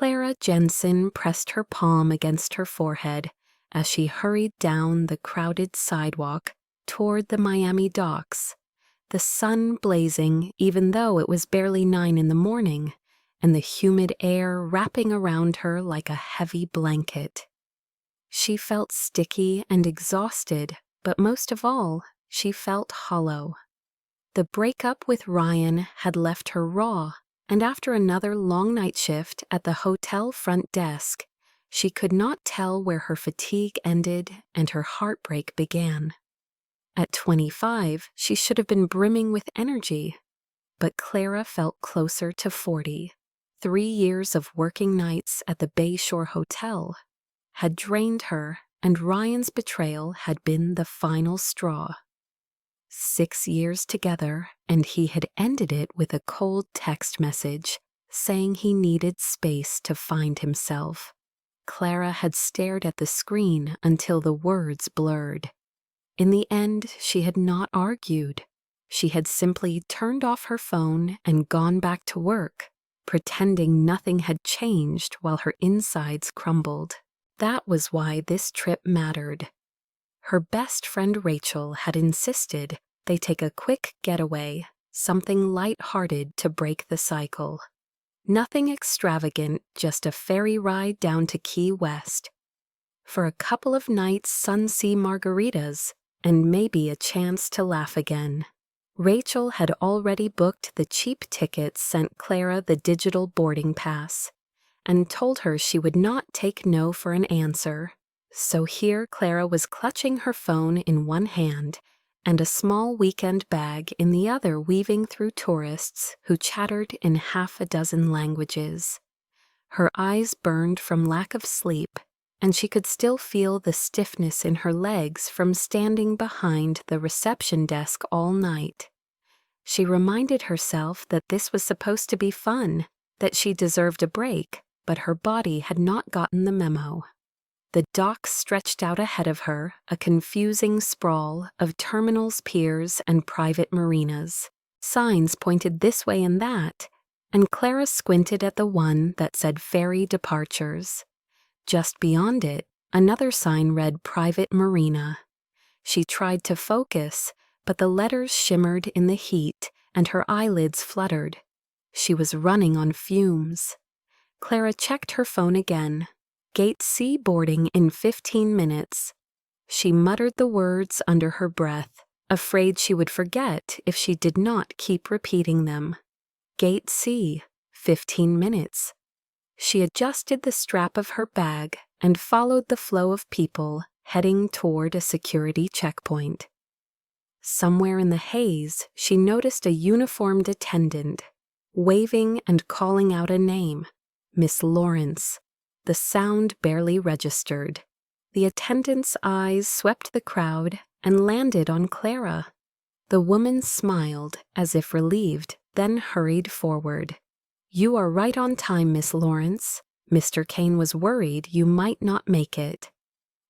Clara Jensen pressed her palm against her forehead as she hurried down the crowded sidewalk toward the Miami docks, the sun blazing even though it was barely 9 in the morning, and the humid air wrapping around her like a heavy blanket. She felt sticky and exhausted, but most of all, she felt hollow. The breakup with Ryan had left her raw, and after another long night shift at the hotel front desk, she could not tell where her fatigue ended and her heartbreak began. At 25, she should have been brimming with energy, but Clara felt closer to 40. 3 years of working nights at the Bayshore Hotel had drained her, and Ryan's betrayal had been the final straw. 6 years together, and he had ended it with a cold text message saying he needed space to find himself. Clara had stared at the screen until the words blurred. In the end, she had not argued. She had simply turned off her phone and gone back to work, pretending nothing had changed while her insides crumbled. That was why this trip mattered. Her best friend Rachel had insisted they take a quick getaway, something light-hearted to break the cycle. Nothing extravagant, just a ferry ride down to Key West. For a couple of nights Sunsea margaritas, and maybe a chance to laugh again. Rachel had already booked the cheap tickets, sent Clara the digital boarding pass, and told her she would not take no for an answer. So here Clara was clutching her phone in one hand and a small weekend bag in the other, weaving through tourists who chattered in half a dozen languages. Her eyes burned from lack of sleep, and she could still feel the stiffness in her legs from standing behind the reception desk all night. She reminded herself that this was supposed to be fun, that she deserved a break, but her body had not gotten the memo. The docks stretched out ahead of her, a confusing sprawl of terminals, piers, and private marinas. Signs pointed this way and that, and Clara squinted at the one that said ferry departures. Just beyond it, another sign read private marina. She tried to focus, but the letters shimmered in the heat and her eyelids fluttered. She was running on fumes. Clara checked her phone again. Gate C boarding in 15 minutes. She muttered the words under her breath, afraid she would forget if she did not keep repeating them. Gate C, 15 minutes. She adjusted the strap of her bag and followed the flow of people heading toward a security checkpoint. Somewhere in the haze, she noticed a uniformed attendant, waving and calling out a name, Miss Lawrence. The sound barely registered. The attendant's eyes swept the crowd and landed on Clara. The woman smiled as if relieved, then hurried forward. "You are right on time, Miss Lawrence. Mr. Kane was worried you might not make it."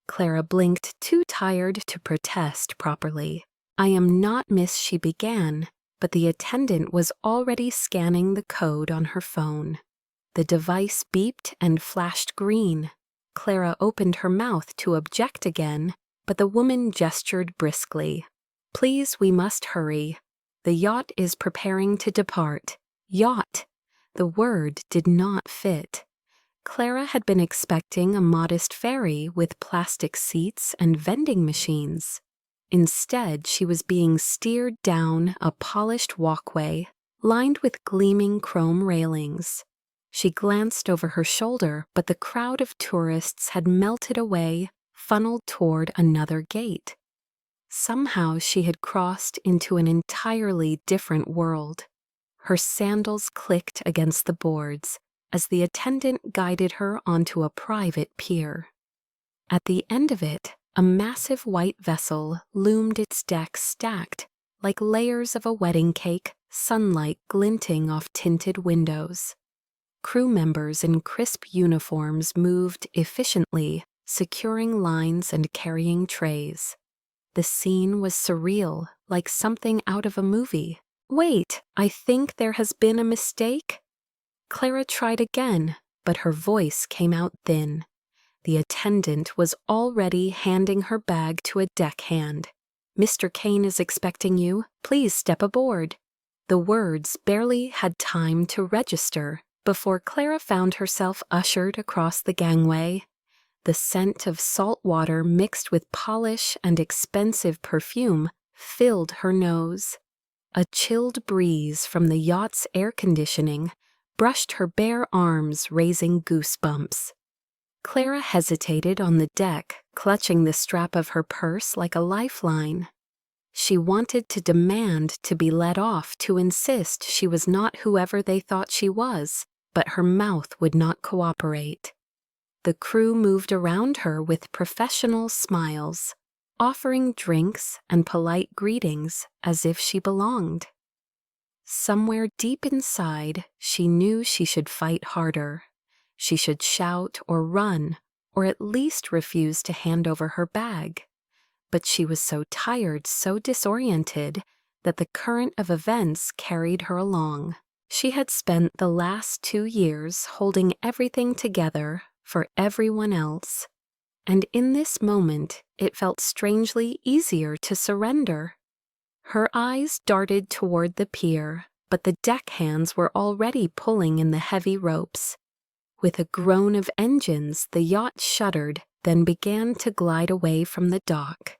Clara blinked, too tired to protest properly. "I am not Miss," she began, but the attendant was already scanning the code on her phone. The device beeped and flashed green. Clara opened her mouth to object again, but the woman gestured briskly. "Please, we must hurry. The yacht is preparing to depart." Yacht! The word did not fit. Clara had been expecting a modest ferry with plastic seats and vending machines. Instead, she was being steered down a polished walkway lined with gleaming chrome railings. She glanced over her shoulder, but the crowd of tourists had melted away, funneled toward another gate. Somehow she had crossed into an entirely different world. Her sandals clicked against the boards as the attendant guided her onto a private pier. At the end of it, a massive white vessel loomed, its decks stacked like layers of a wedding cake, sunlight glinting off tinted windows. Crew members in crisp uniforms moved efficiently, securing lines and carrying trays. The scene was surreal, like something out of a movie. "Wait, I think there has been a mistake." Clara tried again, but her voice came out thin. The attendant was already handing her bag to a deckhand. "Mr. Kane is expecting you. Please step aboard." The words barely had time to register before Clara found herself ushered across the gangway. The scent of salt water mixed with polish and expensive perfume filled her nose. A chilled breeze from the yacht's air conditioning brushed her bare arms, raising goosebumps. Clara hesitated on the deck, clutching the strap of her purse like a lifeline. She wanted to demand to be let off, to insist she was not whoever they thought she was, but her mouth would not cooperate. The crew moved around her with professional smiles, offering drinks and polite greetings as if she belonged. Somewhere deep inside, she knew she should fight harder. She should shout or run, or at least refuse to hand over her bag. But she was so tired, so disoriented, that the current of events carried her along. She had spent the last 2 years holding everything together for everyone else, and in this moment it felt strangely easier to surrender. Her eyes darted toward the pier, but the deckhands were already pulling in the heavy ropes. With a groan of engines, the yacht shuddered, then began to glide away from the dock.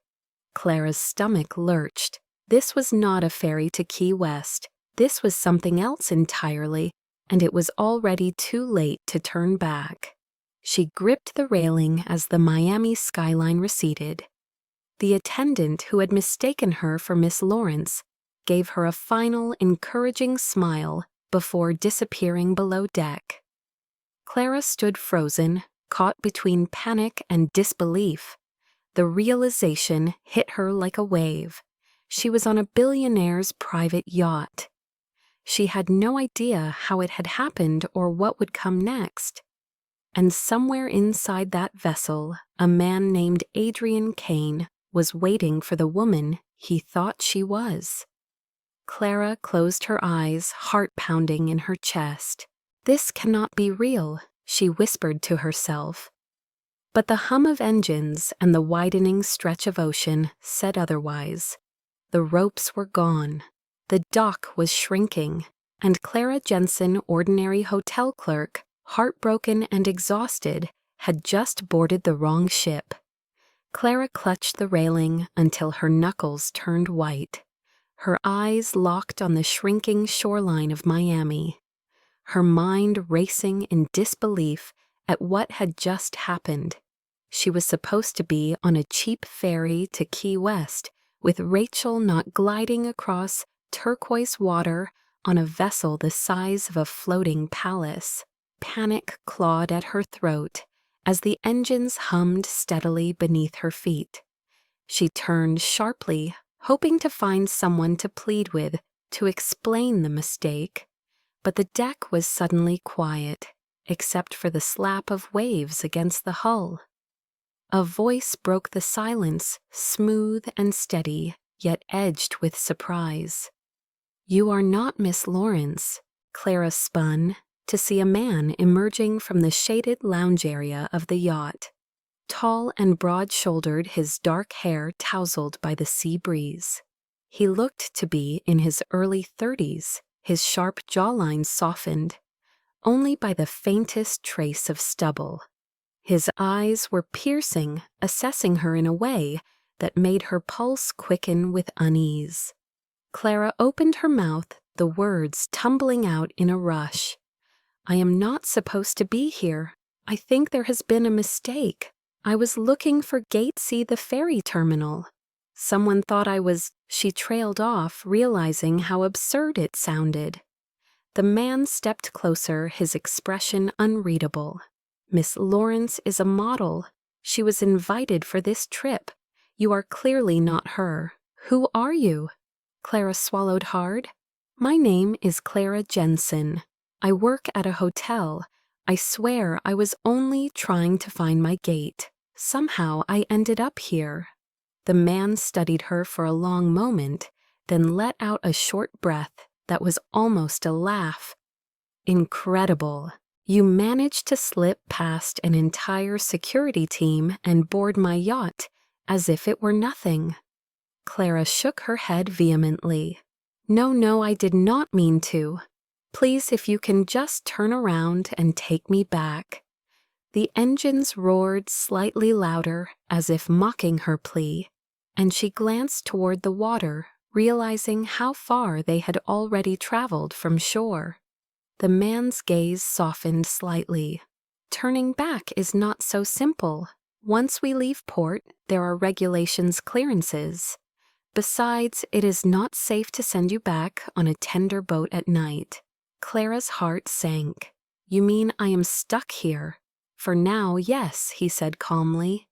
Clara's stomach lurched. This was not a ferry to Key West. This was something else entirely, and it was already too late to turn back. She gripped the railing as the Miami skyline receded. The attendant who had mistaken her for Miss Lawrence gave her a final encouraging smile before disappearing below deck. Clara stood frozen, caught between panic and disbelief. The realization hit her like a wave. She was on a billionaire's private yacht. She had no idea how it had happened or what would come next. And somewhere inside that vessel, a man named Adrian Kane was waiting for the woman he thought she was. Clara closed her eyes, heart pounding in her chest. "This cannot be real," she whispered to herself. But the hum of engines and the widening stretch of ocean said otherwise. The ropes were gone. The dock was shrinking, and Clara Jensen, ordinary hotel clerk, heartbroken and exhausted, had just boarded the wrong ship. Clara clutched the railing until her knuckles turned white. Her eyes locked on the shrinking shoreline of Miami. Her mind racing in disbelief at what had just happened. She was supposed to be on a cheap ferry to Key West, with Rachel not gliding across turquoise water on a vessel the size of a floating palace. Panic clawed at her throat as the engines hummed steadily beneath her feet. She turned sharply, hoping to find someone to plead with, to explain the mistake. But the deck was suddenly quiet, except for the slap of waves against the hull. A voice broke the silence, smooth and steady, yet edged with surprise. "You are not Miss Lawrence." Clara spun to see a man emerging from the shaded lounge area of the yacht. Tall and broad-shouldered, his dark hair tousled by the sea breeze. He looked to be in his early 30s, his sharp jawline softened only by the faintest trace of stubble. His eyes were piercing, assessing her in a way that made her pulse quicken with unease. Clara opened her mouth, the words tumbling out in a rush. "I am not supposed to be here. I think there has been a mistake. I was looking for Gate C, the ferry terminal. Someone thought I was—" She trailed off, realizing how absurd it sounded. The man stepped closer, his expression unreadable. "Miss Lawrence is a model. She was invited for this trip. You are clearly not her. Who are you?" Clara swallowed hard. "My name is Clara Jensen. I work at a hotel. I swear I was only trying to find my gate. Somehow I ended up here." The man studied her for a long moment, then let out a short breath that was almost a laugh. "Incredible. You managed to slip past an entire security team and board my yacht as if it were nothing. Clara shook her head vehemently. No, I did not mean to. Please, if you can just turn around and take me back. The engines roared slightly louder, as if mocking her plea, and she glanced toward the water, realizing how far they had already traveled from shore. The man's gaze softened slightly. Turning back is not so simple. Once we leave port, there are regulations clearances. Besides, it is not safe to send you back on a tender boat at night. Clara's heart sank. You mean I am stuck here? For now, yes, he said calmly.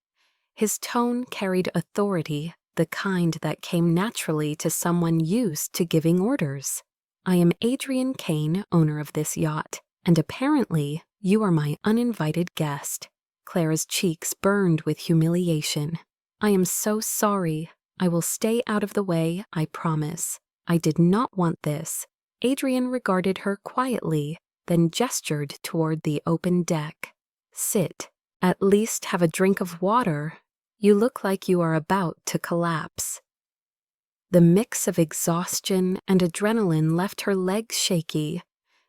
His tone carried authority, the kind that came naturally to someone used to giving orders. I am Adrian Kane, owner of this yacht, and apparently you are my uninvited guest. Clara's cheeks burned with humiliation. I am so sorry. I will stay out of the way, I promise. I did not want this. Adrian regarded her quietly, then gestured toward the open deck. Sit. At least have a drink of water. You look like you are about to collapse. The mix of exhaustion and adrenaline left her legs shaky,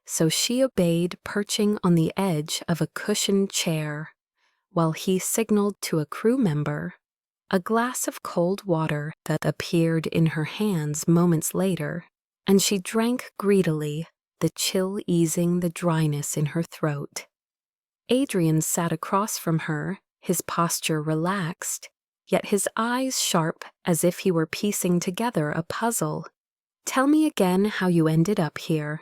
so she obeyed, perching on the edge of a cushioned chair, while he signaled to a crew member. A glass of cold water that appeared in her hands moments later, and she drank greedily, the chill easing the dryness in her throat. Adrian sat across from her, his posture relaxed, yet his eyes sharp as if he were piecing together a puzzle. Tell me again how you ended up here.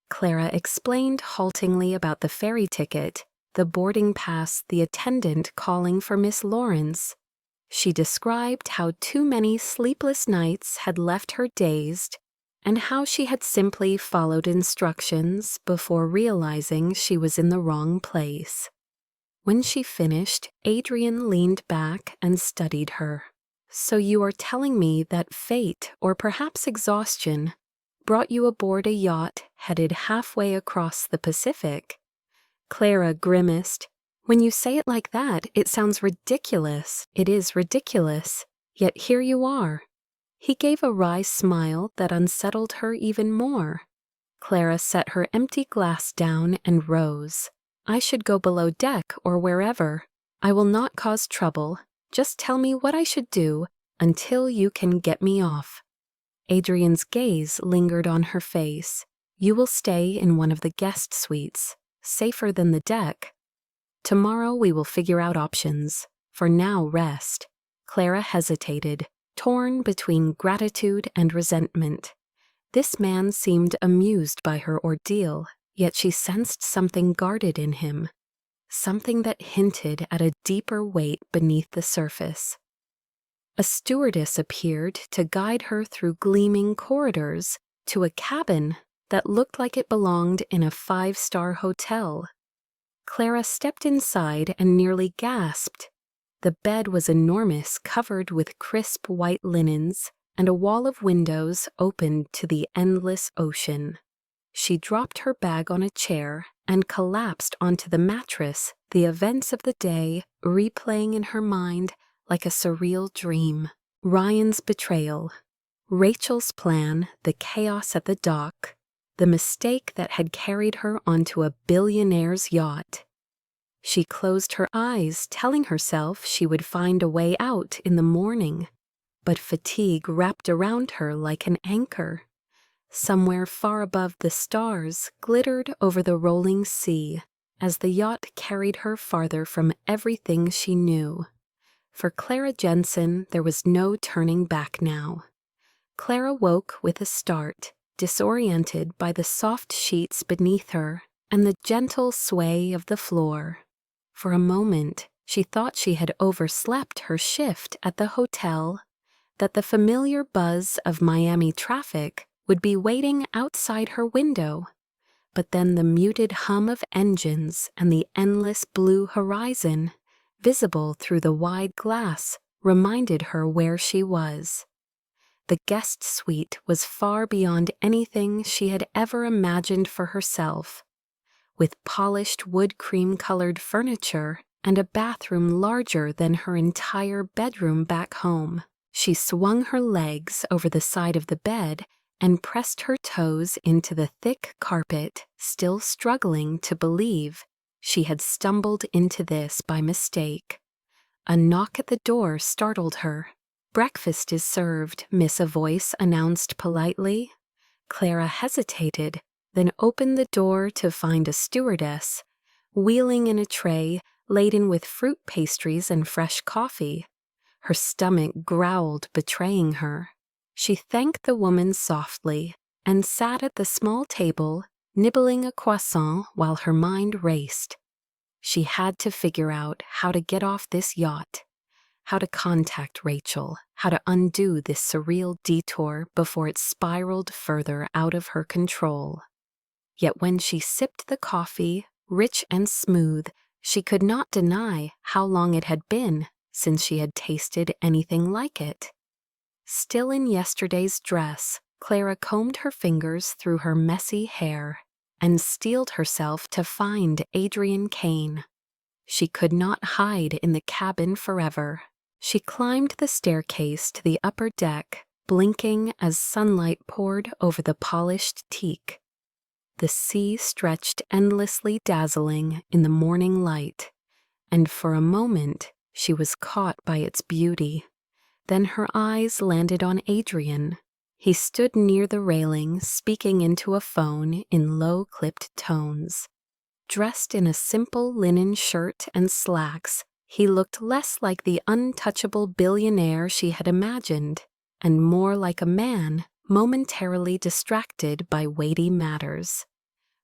Clara explained haltingly about the ferry ticket, the boarding pass, the attendant calling for Miss Lawrence. She described how too many sleepless nights had left her dazed, and how she had simply followed instructions before realizing she was in the wrong place. When she finished, Adrian leaned back and studied her. So you are telling me that fate, or perhaps exhaustion, brought you aboard a yacht headed halfway across the Pacific? Clara grimaced. When you say it like that, it sounds ridiculous. It is ridiculous. Yet here you are. He gave a wry smile that unsettled her even more. Clara set her empty glass down and rose. I should go below deck or wherever. I will not cause trouble. Just tell me what I should do until you can get me off. Adrian's gaze lingered on her face. You will stay in one of the guest suites, safer than the deck. Tomorrow we will figure out options. For now, rest. Clara hesitated, torn between gratitude and resentment. This man seemed amused by her ordeal, yet she sensed something guarded in him, something that hinted at a deeper weight beneath the surface. A stewardess appeared to guide her through gleaming corridors to a cabin that looked like it belonged in a 5-star hotel. Clara stepped inside and nearly gasped. The bed was enormous, covered with crisp white linens, and a wall of windows opened to the endless ocean. She dropped her bag on a chair and collapsed onto the mattress, the events of the day replaying in her mind like a surreal dream. Ryan's betrayal, Rachel's plan, the chaos at the dock, the mistake that had carried her onto a billionaire's yacht. She closed her eyes, telling herself she would find a way out in the morning, but fatigue wrapped around her like an anchor. Somewhere far above the stars glittered over the rolling sea as the yacht carried her farther from everything she knew. For Clara Jensen, there was no turning back now. Clara woke with a start, disoriented by the soft sheets beneath her and the gentle sway of the floor. For a moment, she thought she had overslept her shift at the hotel, that the familiar buzz of Miami traffic would be waiting outside her window. But then the muted hum of engines and the endless blue horizon, visible through the wide glass, reminded her where she was. The guest suite was far beyond anything she had ever imagined for herself. with polished wood cream-colored furniture and a bathroom larger than her entire bedroom back home. She swung her legs over the side of the bed and pressed her toes into the thick carpet, still struggling to believe she had stumbled into this by mistake. A knock at the door startled her. "Breakfast is served," Miss, a voice announced politely. Clara hesitated, then opened the door to find a stewardess, wheeling in a tray laden with fruit pastries and fresh coffee. Her stomach growled, betraying her. She thanked the woman softly and sat at the small table, nibbling a croissant while her mind raced. She had to figure out how to get off this yacht, how to contact Rachel, how to undo this surreal detour before it spiraled further out of her control. Yet when she sipped the coffee, rich and smooth, she could not deny how long it had been since she had tasted anything like it. Still in yesterday's dress, Clara combed her fingers through her messy hair and steeled herself to find Adrian Kane. She could not hide in the cabin forever. She climbed the staircase to the upper deck, blinking as sunlight poured over the polished teak. The sea stretched endlessly dazzling in the morning light, and for a moment she was caught by its beauty. Then her eyes landed on Adrian. He stood near the railing, speaking into a phone in low-clipped tones. Dressed in a simple linen shirt and slacks, he looked less like the untouchable billionaire she had imagined, and more like a man momentarily distracted by weighty matters.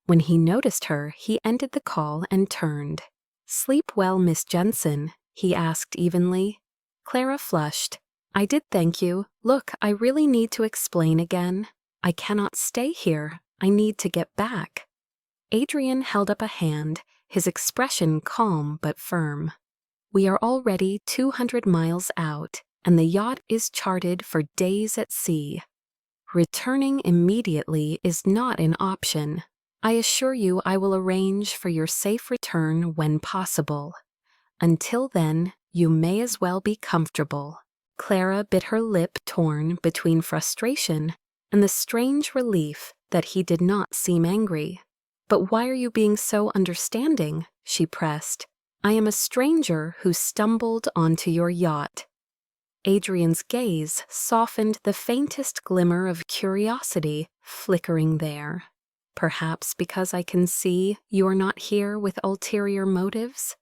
When he noticed her, he ended the call and turned. "Sleep well, Miss Jensen?" he asked evenly. Clara flushed. "I did, thank you. Look, I really need to explain again. I cannot stay here. I need to get back." Adrian held up a hand, his expression calm but firm. "We are already 200 miles out, and the yacht is charted for days at sea. Returning immediately is not an option. I assure you I will arrange for your safe return when possible. Until then, you may as well be comfortable." Clara bit her lip, torn between frustration and the strange relief that he did not seem angry. "But why are you being so understanding?" she pressed. "I am a stranger who stumbled onto your yacht." Adrian's gaze softened, the faintest glimmer of curiosity flickering there. "Perhaps because I can see you are not here with ulterior motives?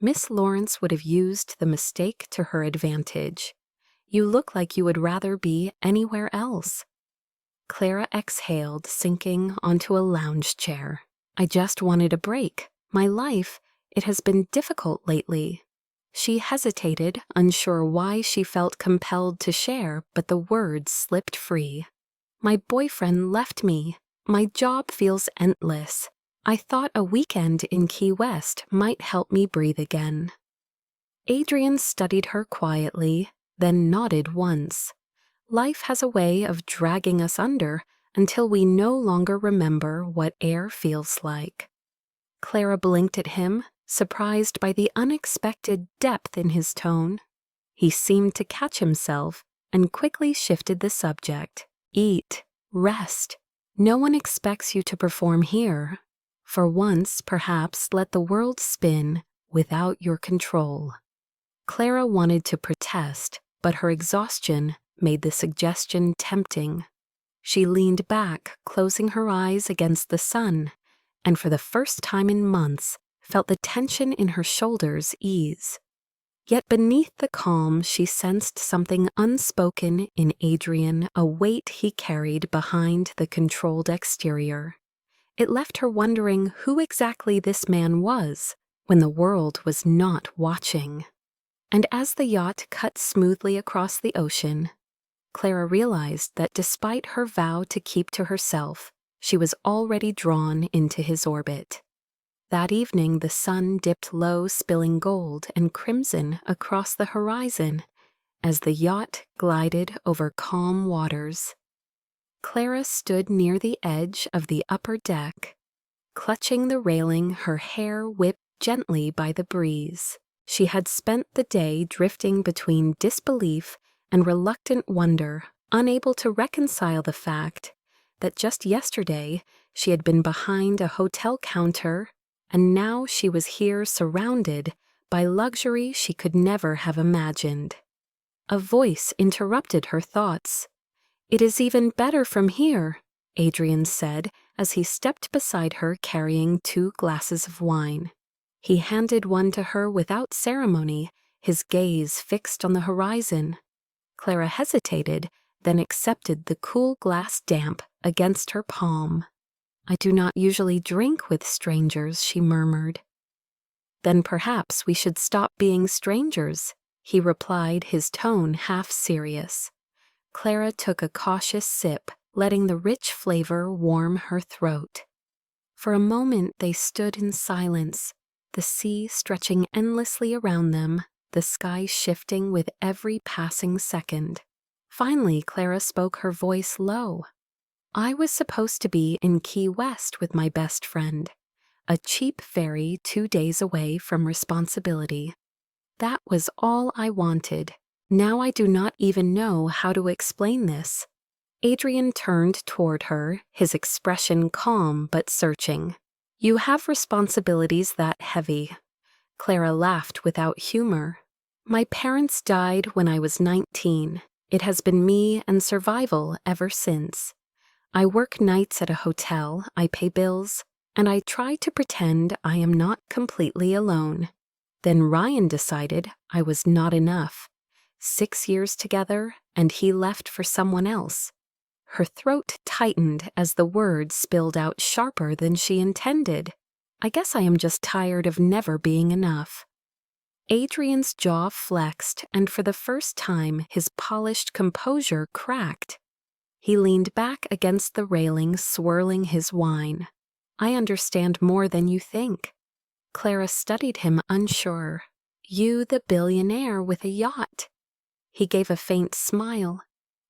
Miss Lawrence would have used the mistake to her advantage. You look like you would rather be anywhere else." Clara exhaled, sinking onto a lounge chair. "I just wanted a break. My life, it has been difficult lately." She hesitated, unsure why she felt compelled to share, but the words slipped free. "My boyfriend left me. My job feels endless. I thought a weekend in Key West might help me breathe again." Adrian studied her quietly, then nodded once. Life has a way of dragging us under until we no longer remember what air feels like. Clara blinked at him, surprised by the unexpected depth in his tone. He seemed to catch himself and quickly shifted the subject. "Eat, rest. No one expects you to perform here. For once, perhaps, let the world spin without your control." Clara wanted to protest, but her exhaustion made the suggestion tempting. She leaned back, closing her eyes against the sun, and for the first time in months felt the tension in her shoulders ease. Yet beneath the calm she sensed something unspoken in Adrian, a weight he carried behind the controlled exterior. It left her wondering who exactly this man was when the world was not watching. And as the yacht cut smoothly across the ocean, Clara realized that despite her vow to keep to herself, she was already drawn into his orbit. That evening the sun dipped low, spilling gold and crimson across the horizon as the yacht glided over calm waters. Clara stood near the edge of the upper deck, Clutching the railing, her hair whipped gently by the breeze. She had spent the day drifting between disbelief and reluctant wonder, unable to reconcile the fact that just yesterday she had been behind a hotel counter, and now she was here surrounded by luxury she could never have imagined. A voice interrupted her thoughts. "It is even better from here," Adrian said as he stepped beside her carrying 2 glasses of wine. He handed one to her without ceremony, his gaze fixed on the horizon. Clara hesitated, then accepted the cool glass damp against her palm. "I do not usually drink with strangers," she murmured. "Then perhaps we should stop being strangers," he replied, his tone half serious. Clara took a cautious sip, letting the rich flavor warm her throat. For a moment they stood in silence, the sea stretching endlessly around them, the sky shifting with every passing second. Finally, Clara spoke, her voice low. "I was supposed to be in Key West with my best friend, a cheap ferry 2 days away from responsibility. That was all I wanted. Now I do not even know how to explain this." Adrian turned toward her, his expression calm but searching. "You have responsibilities that heavy." Clara laughed without humor. "My parents died when I was 19. It has been me and survival ever since. I work nights at a hotel, I pay bills, and I try to pretend I am not completely alone. Then Ryan decided I was not enough. 6 years together, and he left for someone else." Her throat tightened as the words spilled out sharper than she intended. "I guess I am just tired of never being enough." Adrian's jaw flexed, and for the first time his polished composure cracked. He leaned back against the railing, swirling his wine. "I understand more than you think." Clara studied him, unsure. "You, the billionaire with a yacht." He gave a faint smile.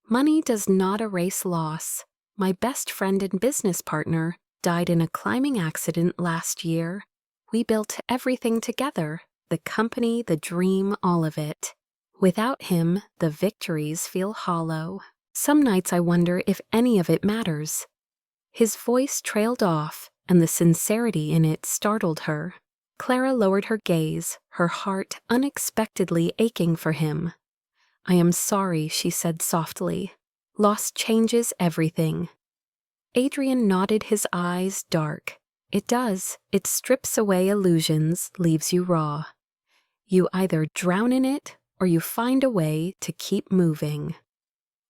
"Money does not erase loss. My best friend and business partner died in a climbing accident last year. We built everything together, the company, the dream, all of it. Without him, the victories feel hollow. Some nights I wonder if any of it matters." His voice trailed off, and the sincerity in it startled her. Clara lowered her gaze, her heart unexpectedly aching for him. "I am sorry," she said softly. "Loss changes everything." Adrian nodded, his eyes dark. "It does. It strips away illusions, leaves you raw. You either drown in it, or you find a way to keep moving."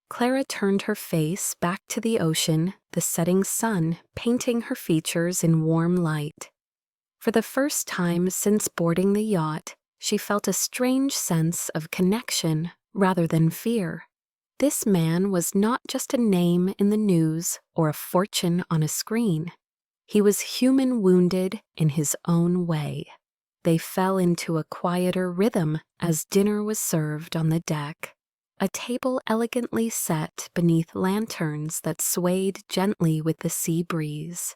Clara turned her face back to the ocean, the setting sun painting her features in warm light. For the first time since boarding the yacht, she felt a strange sense of connection rather than fear. This man was not just a name in the news or a fortune on a screen. He was human, wounded in his own way. They fell into a quieter rhythm as dinner was served on the deck. A table elegantly set beneath lanterns that swayed gently with the sea breeze.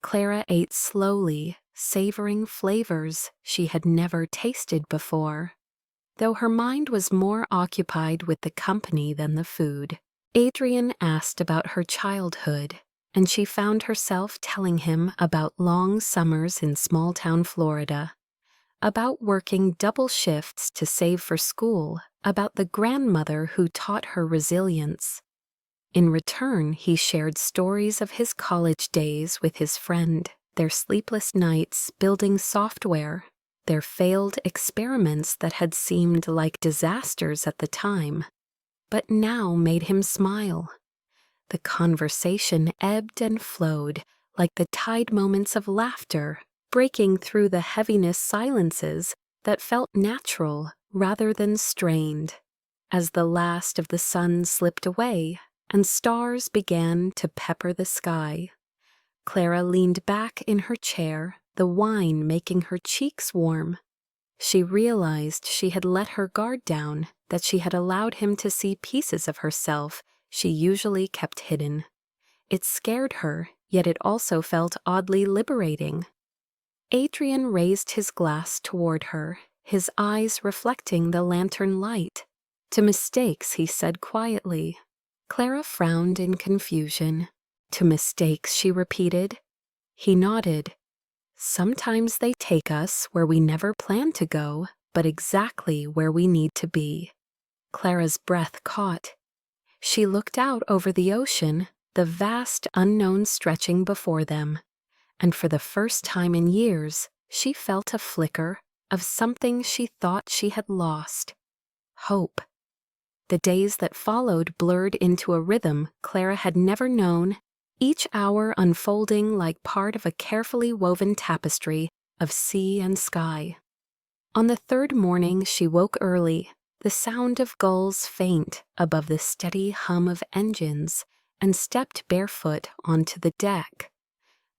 Clara ate slowly, savoring flavors she had never tasted before. Though her mind was more occupied with the company than the food, Adrian asked about her childhood, and she found herself telling him about long summers in small-town Florida, about working double shifts to save for school, about the grandmother who taught her resilience. In return, he shared stories of his college days with his friend, their sleepless nights building software, their failed experiments that had seemed like disasters at the time, but now made him smile. The conversation ebbed and flowed like the tide moments of laughter, breaking through the heaviness silences that felt natural rather than strained. As the last of the sun slipped away and stars began to pepper the sky, Clara leaned back in her chair, the wine making her cheeks warm. She realized she had let her guard down, that she had allowed him to see pieces of herself she usually kept hidden. It scared her, yet it also felt oddly liberating. Adrian raised his glass toward her, his eyes reflecting the lantern light. "To mistakes," he said quietly. Clara frowned in confusion. "To mistakes," she repeated. He nodded. "Sometimes they take us where we never planned to go, but exactly where we need to be." Clara's breath caught. She looked out over the ocean, the vast unknown stretching before them, and for the first time in years, she felt a flicker of something she thought she had lost: hope. The days that followed blurred into a rhythm Clara had never known, each hour unfolding like part of a carefully woven tapestry of sea and sky. On the third morning she woke early, the sound of gulls faint above the steady hum of engines, and stepped barefoot onto the deck.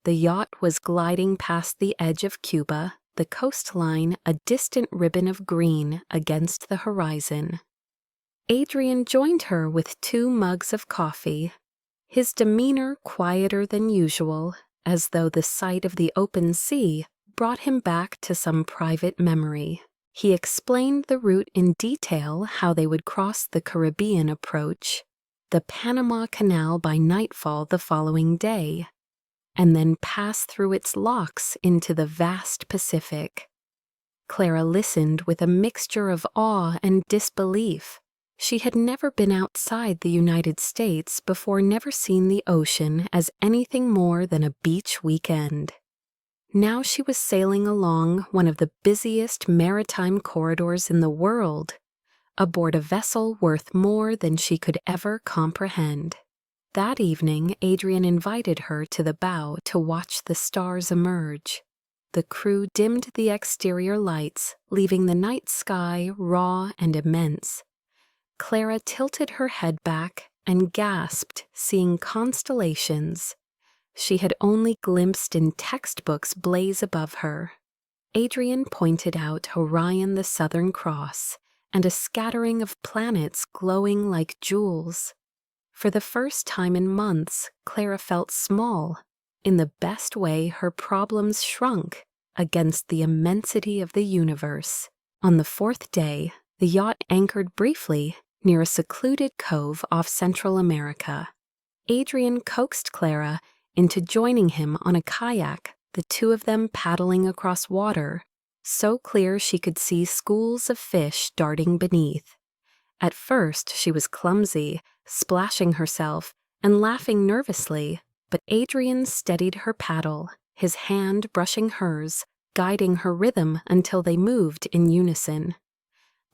The yacht was gliding past the edge of Cuba, the coastline a distant ribbon of green against the horizon. Adrian joined her with 2 mugs of coffee, his demeanor quieter than usual, as though the sight of the open sea brought him back to some private memory. He explained the route in detail, how they would cross the Caribbean approach, the Panama Canal by nightfall the following day, and then pass through its locks into the vast Pacific. Clara listened with a mixture of awe and disbelief. She had never been outside the United States before, never seen the ocean as anything more than a beach weekend. Now she was sailing along one of the busiest maritime corridors in the world, aboard a vessel worth more than she could ever comprehend. That evening, Adrian invited her to the bow to watch the stars emerge. The crew dimmed the exterior lights, leaving the night sky raw and immense. Clara tilted her head back and gasped, seeing constellations she had only glimpsed in textbooks blaze above her. Adrian pointed out Orion, the Southern Cross, and a scattering of planets glowing like jewels. For the first time in months, Clara felt small. In the best way, her problems shrunk against the immensity of the universe. On the 4th day, the yacht anchored briefly near a secluded cove off Central America. Adrian coaxed Clara into joining him on a kayak, the 2 of them paddling across water, so clear she could see schools of fish darting beneath. At first she was clumsy, splashing herself and laughing nervously, but Adrian steadied her paddle, his hand brushing hers, guiding her rhythm until they moved in unison.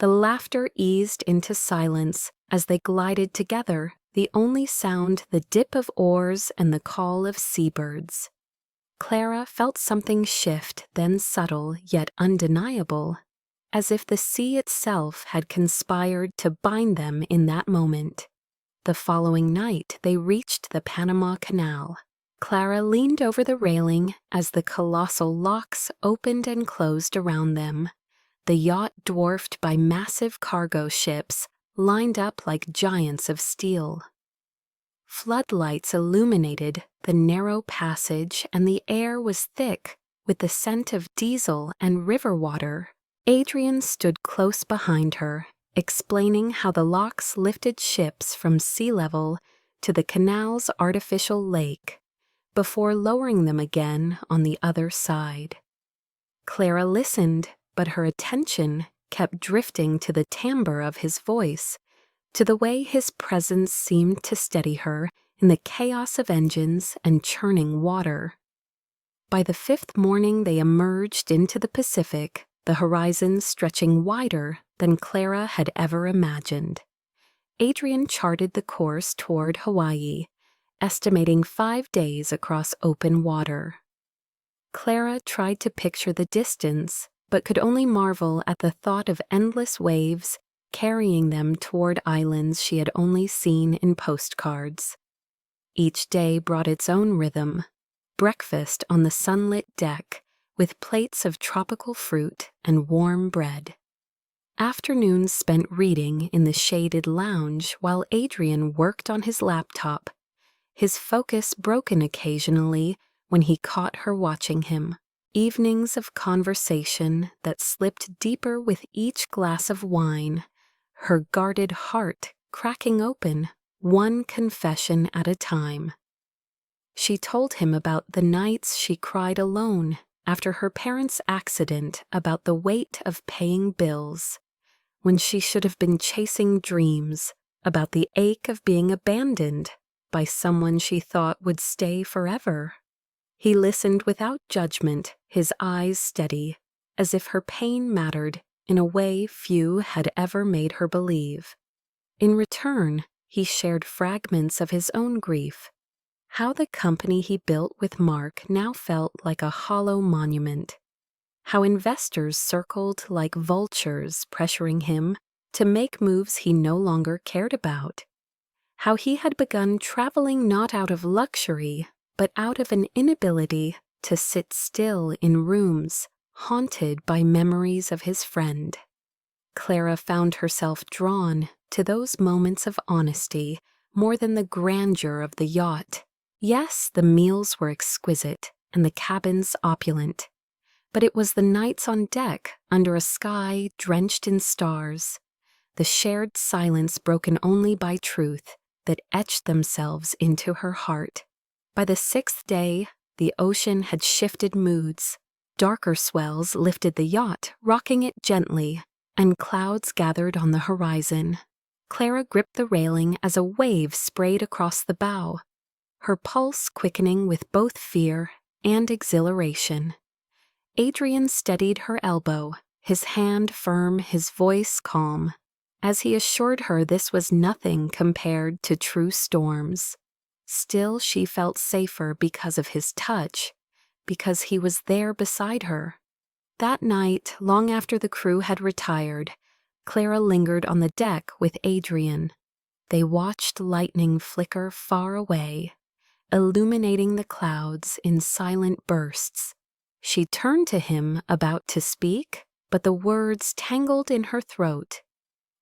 The laughter eased into silence as they glided together, the only sound the dip of oars and the call of seabirds. Clara felt something shift, then subtle yet undeniable, as if the sea itself had conspired to bind them in that moment. The following night they reached the Panama Canal. Clara leaned over the railing as the colossal locks opened and closed around them, the yacht dwarfed by massive cargo ships lined up like giants of steel. Floodlights illuminated the narrow passage, and the air was thick with the scent of diesel and river water. Adrian stood close behind her, explaining how the locks lifted ships from sea level to the canal's artificial lake, before lowering them again on the other side. Clara listened, but her attention kept drifting to the timbre of his voice, to the way his presence seemed to steady her in the chaos of engines and churning water. By the 5th morning they emerged into the Pacific, the horizon stretching wider than Clara had ever imagined. Adrian charted the course toward Hawaii, estimating 5 days across open water. Clara tried to picture the distance, but could only marvel at the thought of endless waves carrying them toward islands she had only seen in postcards. Each day brought its own rhythm: breakfast on the sunlit deck with plates of tropical fruit and warm bread. Afternoons spent reading in the shaded lounge while Adrian worked on his laptop, his focus broken occasionally when he caught her watching him. Evenings of conversation that slipped deeper with each glass of wine, her guarded heart cracking open, one confession at a time. She told him about the nights she cried alone after her parents' accident, about the weight of paying bills, when she should have been chasing dreams, about the ache of being abandoned by someone she thought would stay forever. He listened without judgment, his eyes steady, as if her pain mattered in a way few had ever made her believe. In return, he shared fragments of his own grief. How the company he built with Mark now felt like a hollow monument. How investors circled like vultures, pressuring him to make moves he no longer cared about. How he had begun traveling not out of luxury, but out of an inability to sit still in rooms haunted by memories of his friend. Clara found herself drawn to those moments of honesty more than the grandeur of the yacht. Yes, the meals were exquisite and the cabins opulent, but it was the nights on deck under a sky drenched in stars, the shared silence broken only by truth, that etched themselves into her heart. By the 6th day, the ocean had shifted moods. Darker swells lifted the yacht, rocking it gently, and clouds gathered on the horizon. Clara gripped the railing as a wave sprayed across the bow, her pulse quickening with both fear and exhilaration. Adrian steadied her elbow, his hand firm, his voice calm, as he assured her this was nothing compared to true storms. Still, she felt safer because of his touch, because he was there beside her. That night, long after the crew had retired, Clara lingered on the deck with Adrian. They watched lightning flicker far away, illuminating the clouds in silent bursts. She turned to him, about to speak, but the words tangled in her throat.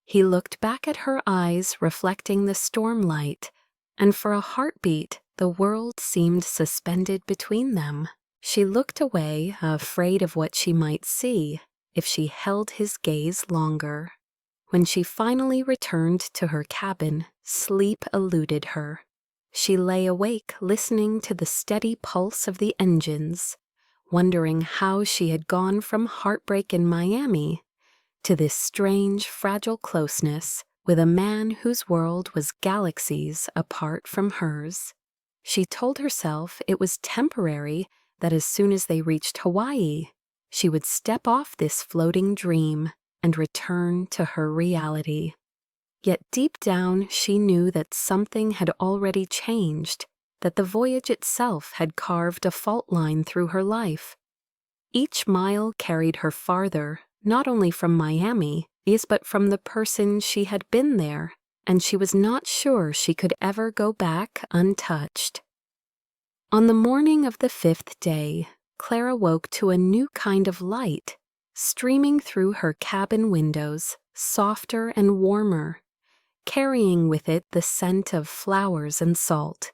He looked back at her eyes reflecting the storm light, and for a heartbeat the world seemed suspended between them. She looked away, afraid of what she might see if she held his gaze longer. When she finally returned to her cabin, sleep eluded her. She lay awake listening to the steady pulse of the engines, wondering how she had gone from heartbreak in Miami to this strange, fragile closeness with a man whose world was galaxies apart from hers. She told herself it was temporary, that as soon as they reached Hawaii, she would step off this floating dream and return to her reality. Yet deep down she knew that something had already changed, that the voyage itself had carved a fault line through her life. Each mile carried her farther, not only from Miami, but from the person she had been there, and she was not sure she could ever go back untouched. On the morning of the 5th day, Clara woke to a new kind of light, streaming through her cabin windows, softer and warmer, carrying with it the scent of flowers and salt.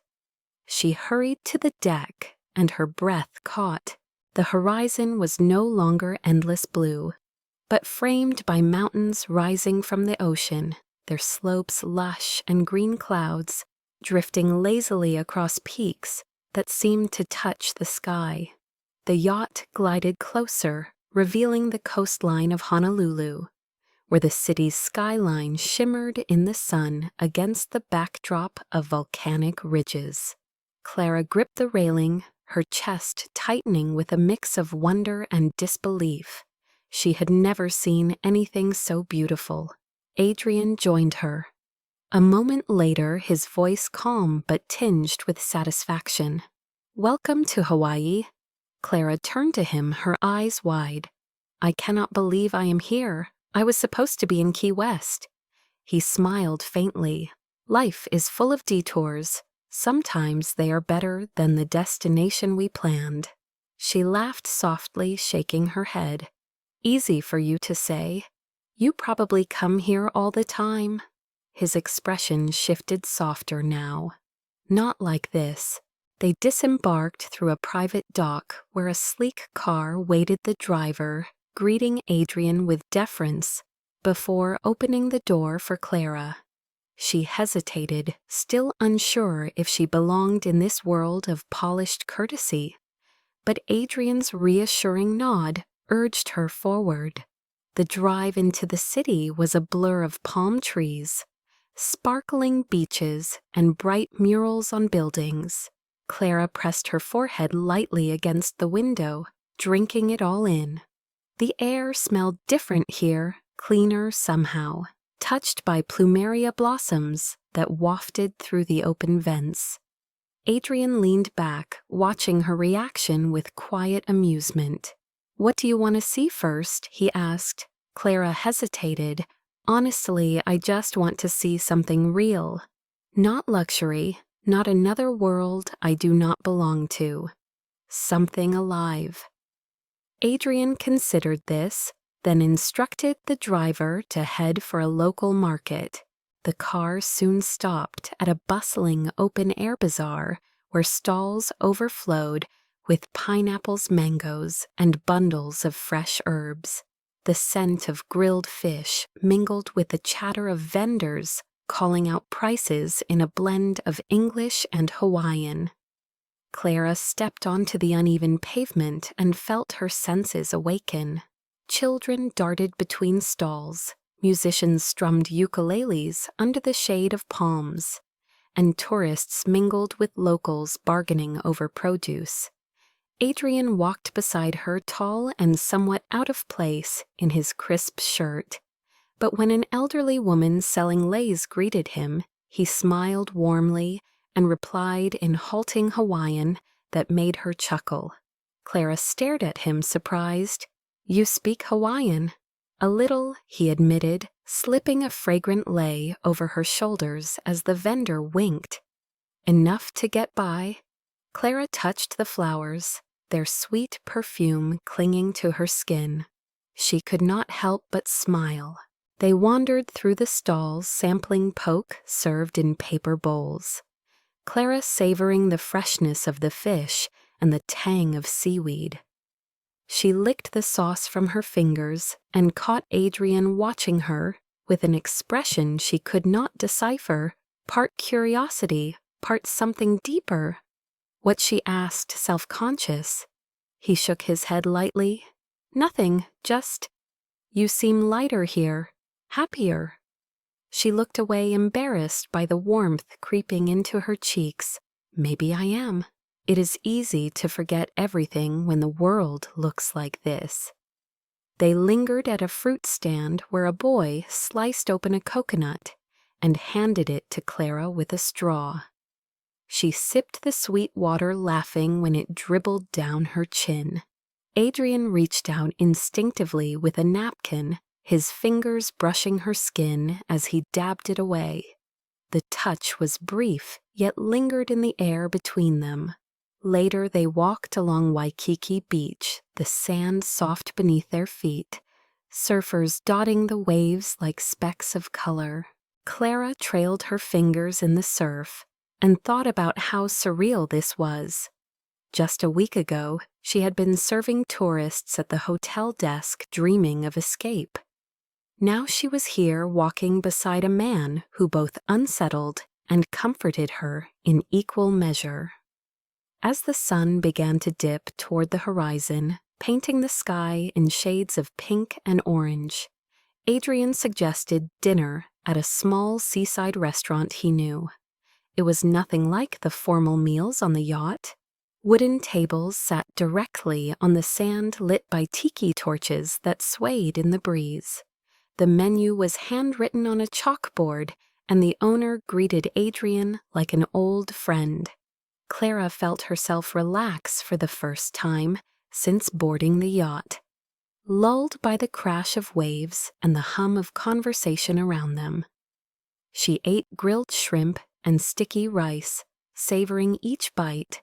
She hurried to the deck, and her breath caught. The horizon was no longer endless blue, but framed by mountains rising from the ocean, their slopes lush and green clouds drifting lazily across peaks that seemed to touch the sky. The yacht glided closer, revealing the coastline of Honolulu, where the city's skyline shimmered in the sun against the backdrop of volcanic ridges. Clara gripped the railing, her chest tightening with a mix of wonder and disbelief. She had never seen anything so beautiful. Adrian joined her. A moment later, his voice calm but tinged with satisfaction. "Welcome to Hawaii." Clara turned to him, her eyes wide. "I cannot believe I am here. I was supposed to be in Key West." He smiled faintly. "Life is full of detours. Sometimes they are better than the destination we planned." She laughed softly, shaking her head. "Easy for you to say. You probably come here all the time." His expression shifted softer now. Not like this. They disembarked through a private dock where a sleek car waited the driver, greeting Adrian with deference, before opening the door for Clara. She hesitated, still unsure if she belonged in this world of polished courtesy, but Adrian's reassuring nod urged her forward. The drive into the city was a blur of palm trees, sparkling beaches, and bright murals on buildings. Clara pressed her forehead lightly against the window, drinking it all in. The air smelled different here, cleaner somehow, touched by plumeria blossoms that wafted through the open vents. Adrian leaned back, watching her reaction with quiet amusement. "What do you want to see first?" he asked. Clara hesitated. "Honestly, I just want to see something real. Not luxury, not another world I do not belong to. Something alive." Adrian considered this, then instructed the driver to head for a local market. The car soon stopped at a bustling open-air bazaar where stalls overflowed with pineapples, mangoes, and bundles of fresh herbs. The scent of grilled fish mingled with the chatter of vendors calling out prices in a blend of English and Hawaiian. Clara stepped onto the uneven pavement and felt her senses awaken. Children darted between stalls, musicians strummed ukuleles under the shade of palms, and tourists mingled with locals bargaining over produce. Adrian walked beside her, tall and somewhat out of place in his crisp shirt. But when an elderly woman selling leis greeted him, he smiled warmly and replied in halting Hawaiian that made her chuckle. Clara stared at him, surprised. "You speak Hawaiian?" "A little," he admitted, slipping a fragrant lei over her shoulders as the vendor winked. "Enough to get by?" Clara touched the flowers, their sweet perfume clinging to her skin. She could not help but smile. They wandered through the stalls, sampling poke served in paper bowls. Clara savoring the freshness of the fish and the tang of seaweed. She licked the sauce from her fingers and caught Adrian watching her with an expression she could not decipher, part curiosity, part something deeper. What she asked, self-conscious. He shook his head lightly. "Nothing, just, you seem lighter here, happier." She looked away, embarrassed by the warmth creeping into her cheeks. "Maybe I am. It is easy to forget everything when the world looks like this." They lingered at a fruit stand where a boy sliced open a coconut and handed it to Clara with a straw. She sipped the sweet water, laughing when it dribbled down her chin. Adrian reached out instinctively with a napkin, his fingers brushing her skin as he dabbed it away. The touch was brief, yet lingered in the air between them. Later they walked along Waikiki Beach, the sand soft beneath their feet, surfers dotting the waves like specks of color. Clara trailed her fingers in the surf and thought about how surreal this was. Just a week ago, she had been serving tourists at the hotel desk, dreaming of escape. Now she was here walking beside a man who both unsettled and comforted her in equal measure. As the sun began to dip toward the horizon, painting the sky in shades of pink and orange, Adrian suggested dinner at a small seaside restaurant he knew. It was nothing like the formal meals on the yacht. Wooden tables sat directly on the sand, lit by tiki torches that swayed in the breeze. The menu was handwritten on a chalkboard, and the owner greeted Adrian like an old friend. Clara felt herself relax for the first time since boarding the yacht, lulled by the crash of waves and the hum of conversation around them. She ate grilled shrimp and sticky rice, savoring each bite,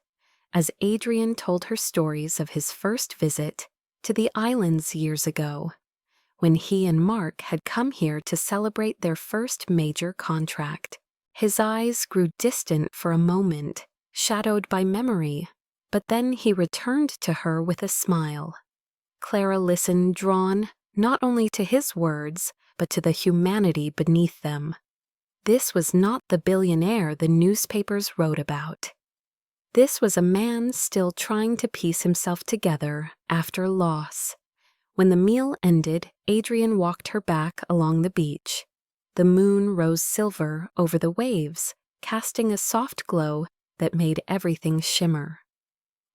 as Adrian told her stories of his first visit to the islands years ago, when he and Mark had come here to celebrate their first major contract. His eyes grew distant for a moment, shadowed by memory, but then he returned to her with a smile. Clara listened, drawn not only to his words, but to the humanity beneath them. This was not the billionaire the newspapers wrote about. This was a man still trying to piece himself together after loss. When the meal ended, Adrian walked her back along the beach. The moon rose silver over the waves, casting a soft glow that made everything shimmer.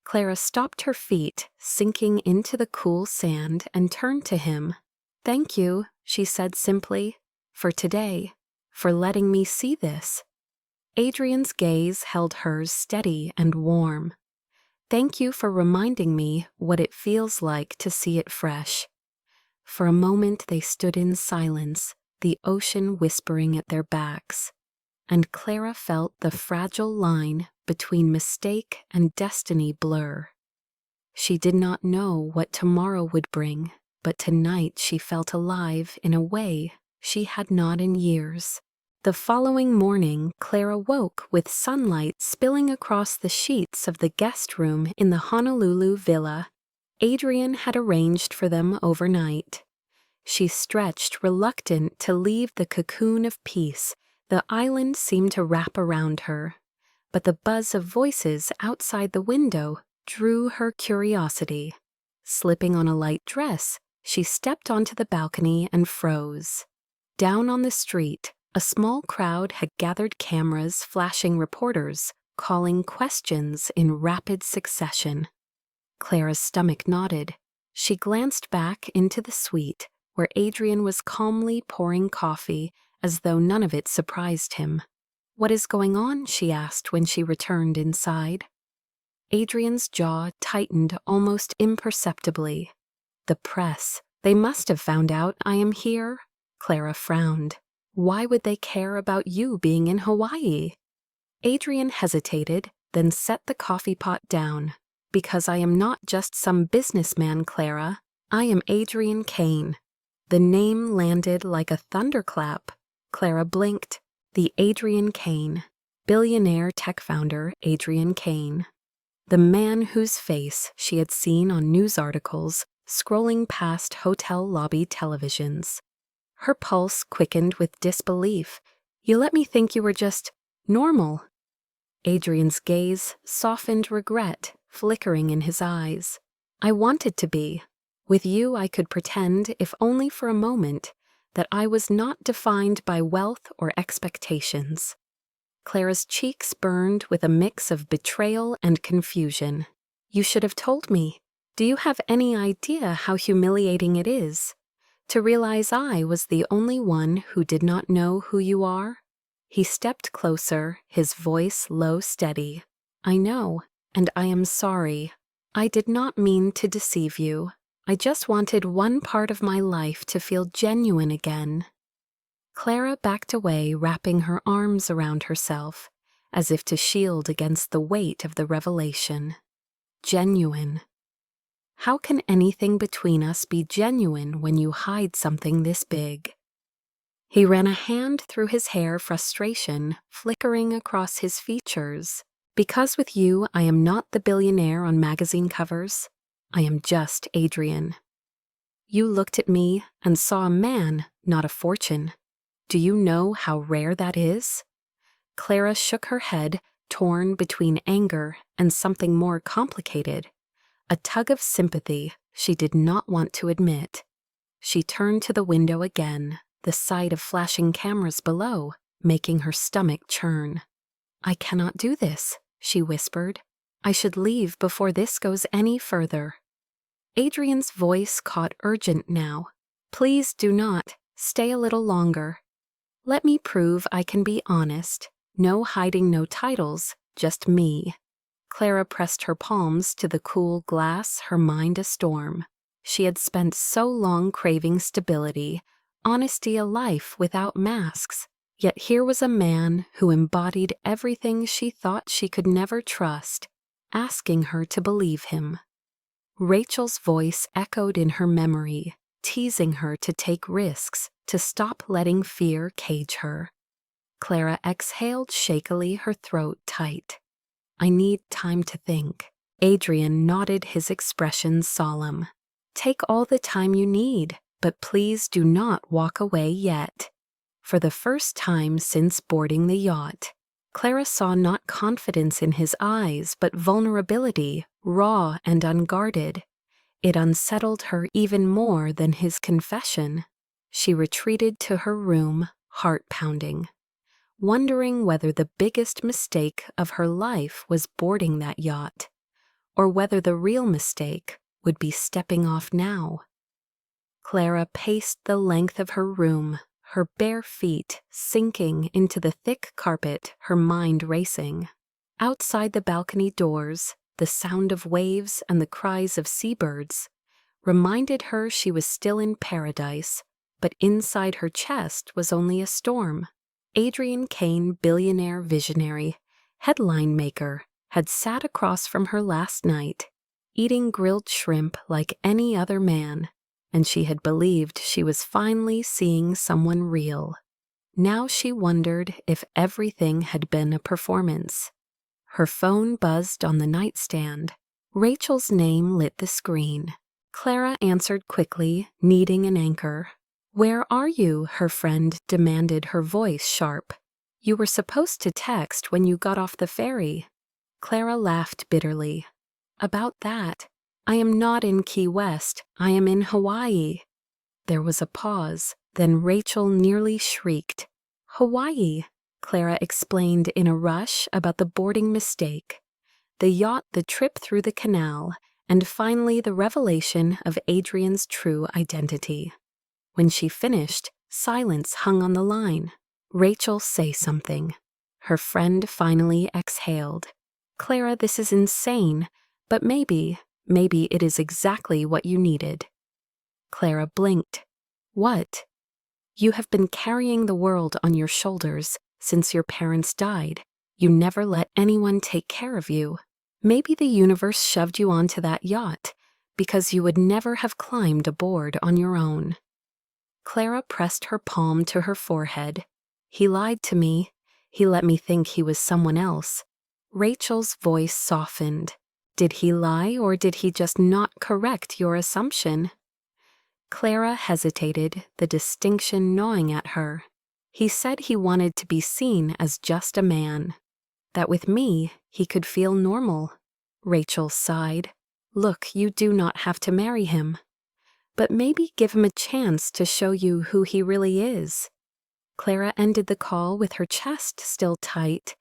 Clara stopped her feet, sinking into the cool sand, and turned to him. "Thank you," she said simply, "for today, for letting me see this." Adrian's gaze held hers steady and warm. "Thank you for reminding me what it feels like to see it fresh." For a moment they stood in silence, the ocean whispering at their backs, and Clara felt the fragile line between mistake and destiny blur. She did not know what tomorrow would bring, but tonight she felt alive in a way she had not in years. The following morning, Clara woke with sunlight spilling across the sheets of the guest room in the Honolulu villa Adrian had arranged for them overnight. She stretched, reluctant to leave the cocoon of peace the island seemed to wrap around her, but the buzz of voices outside the window drew her curiosity. Slipping on a light dress, she stepped onto the balcony and froze. Down on the street, a small crowd had gathered, cameras flashing, reporters calling questions in rapid succession. Clara's stomach knotted. She glanced back into the suite, where Adrian was calmly pouring coffee as though none of it surprised him. "What is going on?" she asked when she returned inside. Adrian's jaw tightened almost imperceptibly. "The press. They must have found out I am here." Clara frowned. "Why would they care about you being in Hawaii?" Adrian hesitated, then set the coffee pot down. "Because I am not just some businessman, Clara. I am Adrian Kane." The name landed like a thunderclap. Clara blinked. The Adrian Kane. Billionaire tech founder Adrian Kane. The man whose face she had seen on news articles scrolling past hotel lobby televisions. Her pulse quickened with disbelief. "You let me think you were just normal." Adrian's gaze softened regret, flickering in his eyes. "I wanted to be. With you I could pretend, if only for a moment, that I was not defined by wealth or expectations." Clara's cheeks burned with a mix of betrayal and confusion. "You should have told me. Do you have any idea how humiliating it is? To realize I was the only one who did not know who you are?" He stepped closer, his voice low, steady. "I know, and I am sorry. I did not mean to deceive you. I just wanted one part of my life to feel genuine again." Clara backed away, wrapping her arms around herself, as if to shield against the weight of the revelation. Genuine. How can anything between us be genuine when you hide something this big? He ran a hand through his hair, frustration flickering across his features. "Because with you I am not the billionaire on magazine covers. I am just Adrian. You looked at me and saw a man, not a fortune. Do you know how rare that is?" Clara shook her head, torn between anger and something more complicated. A tug of sympathy she did not want to admit. She turned to the window again, the sight of flashing cameras below, making her stomach churn. "I cannot do this," she whispered. "I should leave before this goes any further." Adrian's voice caught urgent now. "Please do not. Stay a little longer. Let me prove I can be honest. No hiding, no titles, just me." Clara pressed her palms to the cool glass, her mind a storm. She had spent so long craving stability, honesty, a life without masks. Yet here was a man who embodied everything she thought she could never trust, asking her to believe him. Rachel's voice echoed in her memory, teasing her to take risks, to stop letting fear cage her. Clara exhaled shakily, her throat tight. I need time to think. Adrian nodded, his expression solemn. Take all the time you need, but please do not walk away yet. For the first time since boarding the yacht, Clara saw not confidence in his eyes, but vulnerability, raw and unguarded. It unsettled her even more than his confession. She retreated to her room, heart pounding, wondering whether the biggest mistake of her life was boarding that yacht, or whether the real mistake would be stepping off now. Clara paced the length of her room, her bare feet sinking into the thick carpet, her mind racing. Outside the balcony doors, the sound of waves and the cries of seabirds reminded her she was still in paradise, but inside her chest was only a storm. Adrian Kane, billionaire visionary, headline maker, had sat across from her last night, eating grilled shrimp like any other man, and she had believed she was finally seeing someone real. Now she wondered if everything had been a performance. Her phone buzzed on the nightstand. Rachel's name lit the screen. Clara answered quickly, needing an anchor. "Where are you?" her friend demanded, her voice sharp. "You were supposed to text when you got off the ferry." Clara laughed bitterly. "About that, I am not in Key West, I am in Hawaii." There was a pause, then Rachel nearly shrieked. "Hawaii," Clara explained in a rush about the boarding mistake, the yacht, the trip through the canal, and finally the revelation of Adrian's true identity. When she finished, silence hung on the line. "Rachel, say something." Her friend finally exhaled. "Clara, this is insane, but maybe it is exactly what you needed." Clara blinked. "What?" "You have been carrying the world on your shoulders since your parents died. You never let anyone take care of you. Maybe the universe shoved you onto that yacht because you would never have climbed aboard on your own." Clara pressed her palm to her forehead. "He lied to me. He let me think he was someone else." Rachel's voice softened. "Did he lie, or did he just not correct your assumption?" Clara hesitated, the distinction gnawing at her. "He said he wanted to be seen as just a man. That with me, he could feel normal." Rachel sighed. "Look, you do not have to marry him. But maybe give him a chance to show you who he really is." Clara ended the call with her chest still tight,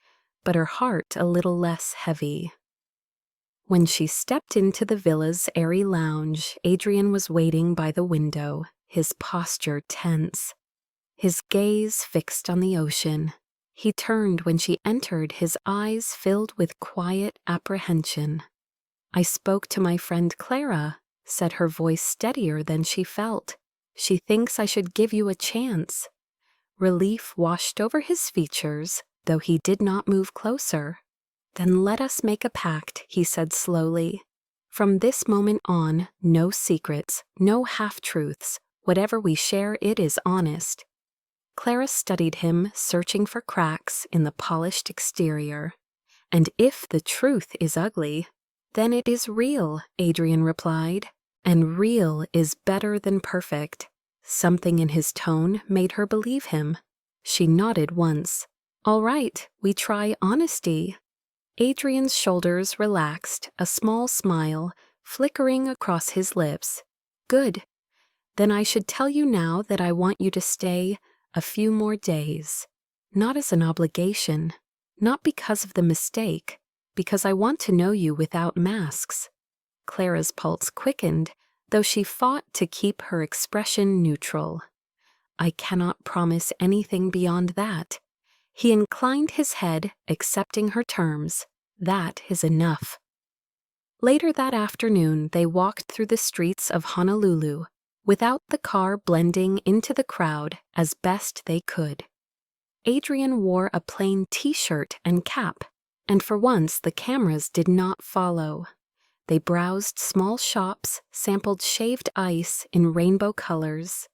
but her heart a little less heavy. When she stepped into the villa's airy lounge, Adrian was waiting by the window, his posture tense, his gaze fixed on the ocean. He turned when she entered, his eyes filled with quiet apprehension. "I spoke to my friend Clara," said her voice steadier than she felt. "She thinks I should give you a chance." Relief washed over his features, though he did not move closer. "Then let us make a pact," he said slowly. "From this moment on, no secrets, no half-truths. Whatever we share, it is honest." Clara studied him, searching for cracks in the polished exterior. "And if the truth is ugly, then it is real," Adrian replied. "And real is better than perfect." Something in his tone made her believe him. She nodded once. "All right, we try honesty." Adrian's shoulders relaxed, a small smile flickering across his lips. "Good. Then I should tell you now that I want you to stay a few more days. Not as an obligation, not because of the mistake, because I want to know you without masks." Clara's pulse quickened, though she fought to keep her expression neutral. "I cannot promise anything beyond that." He inclined his head, accepting her terms. "That is enough." Later that afternoon, they walked through the streets of Honolulu, without the car blending into the crowd as best they could. Adrian wore a plain t-shirt and cap, and for once the cameras did not follow. They browsed small shops, sampled shaved ice in rainbow colors,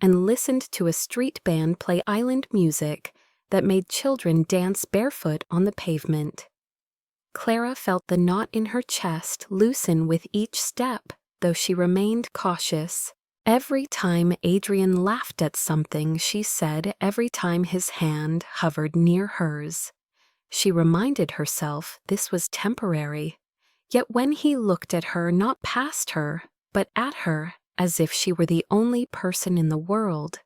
and listened to a street band play island music that made children dance barefoot on the pavement. Clara felt the knot in her chest loosen with each step, though she remained cautious. Every time Adrian laughed at something she said, every time his hand hovered near hers, she reminded herself this was temporary. Yet when he looked at her, not past her, but at her, as if she were the only person in the world,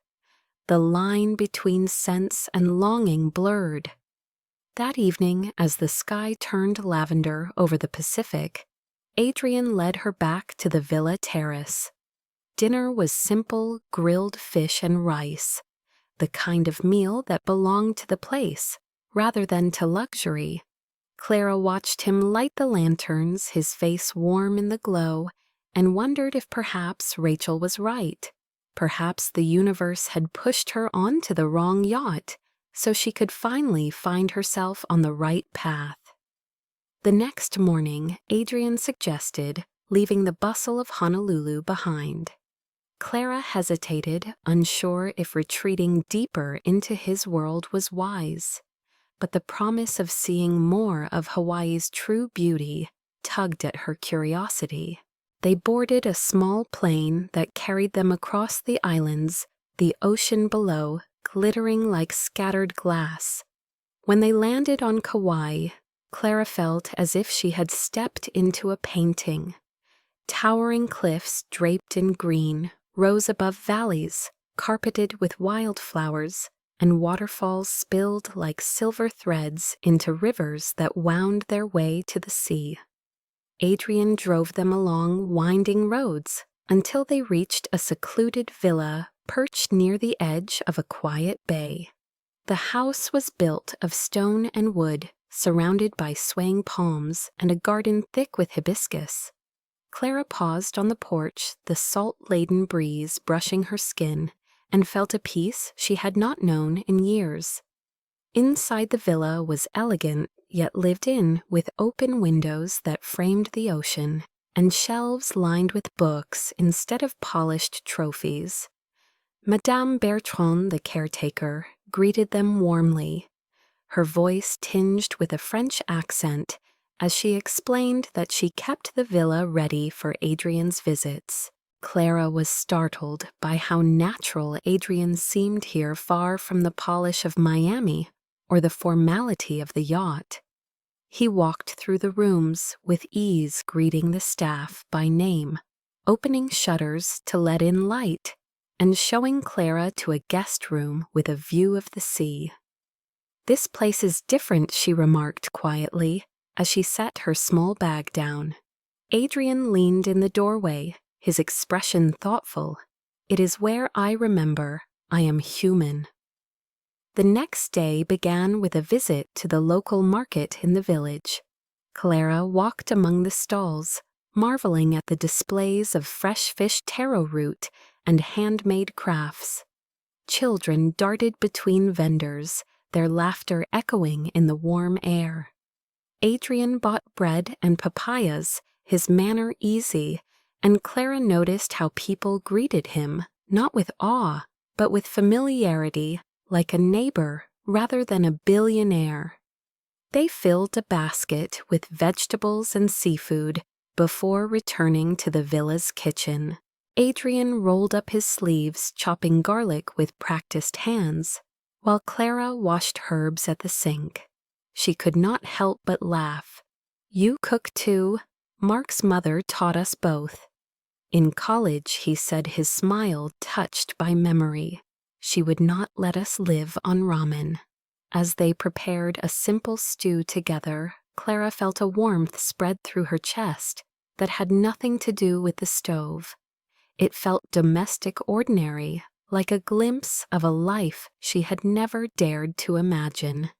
the line between sense and longing blurred. That evening, as the sky turned lavender over the Pacific, Adrian led her back to the villa terrace. Dinner was simple grilled fish and rice, the kind of meal that belonged to the place rather than to luxury. Clara watched him light the lanterns, his face warm in the glow, and wondered if perhaps Rachel was right. Perhaps the universe had pushed her onto the wrong yacht, so she could finally find herself on the right path. The next morning, Adrian suggested leaving the bustle of Honolulu behind. Clara hesitated, unsure if retreating deeper into his world was wise. But the promise of seeing more of Hawaii's true beauty tugged at her curiosity. They boarded a small plane that carried them across the islands, the ocean below glittering like scattered glass. When they landed on Kauai, Clara felt as if she had stepped into a painting. Towering cliffs draped in green rose above valleys carpeted with wildflowers, and waterfalls spilled like silver threads into rivers that wound their way to the sea. Adrian drove them along winding roads until they reached a secluded villa perched near the edge of a quiet bay. The house was built of stone and wood, surrounded by swaying palms and a garden thick with hibiscus. Clara paused on the porch, the salt-laden breeze brushing her skin, and felt a peace she had not known in years. Inside the villa was elegant, yet lived in, with open windows that framed the ocean, and shelves lined with books instead of polished trophies. Madame Bertrand, the caretaker, greeted them warmly, her voice tinged with a French accent as she explained that she kept the villa ready for Adrian's visits. Clara was startled by how natural Adrian seemed here, far from the polish of Miami or the formality of the yacht. He walked through the rooms with ease, greeting the staff by name, opening shutters to let in light, and showing Clara to a guest room with a view of the sea. "This place is different," she remarked quietly as she set her small bag down. Adrian leaned in the doorway, his expression thoughtful. "It is where I remember I am human." The next day began with a visit to the local market in the village. Clara walked among the stalls, marveling at the displays of fresh fish taro root and handmade crafts. Children darted between vendors, their laughter echoing in the warm air. Adrian bought bread and papayas, his manner easy, and Clara noticed how people greeted him, not with awe, but with familiarity, like a neighbor rather than a billionaire. They filled a basket with vegetables and seafood before returning to the villa's kitchen. Adrian rolled up his sleeves, chopping garlic with practiced hands, while Clara washed herbs at the sink. She could not help but laugh. "You cook too? Mark's mother taught us both." In college, he said, his smile touched by memory. She would not let us live on ramen. As they prepared a simple stew together, Clara felt a warmth spread through her chest that had nothing to do with the stove. It felt domestic, ordinary, like a glimpse of a life she had never dared to imagine.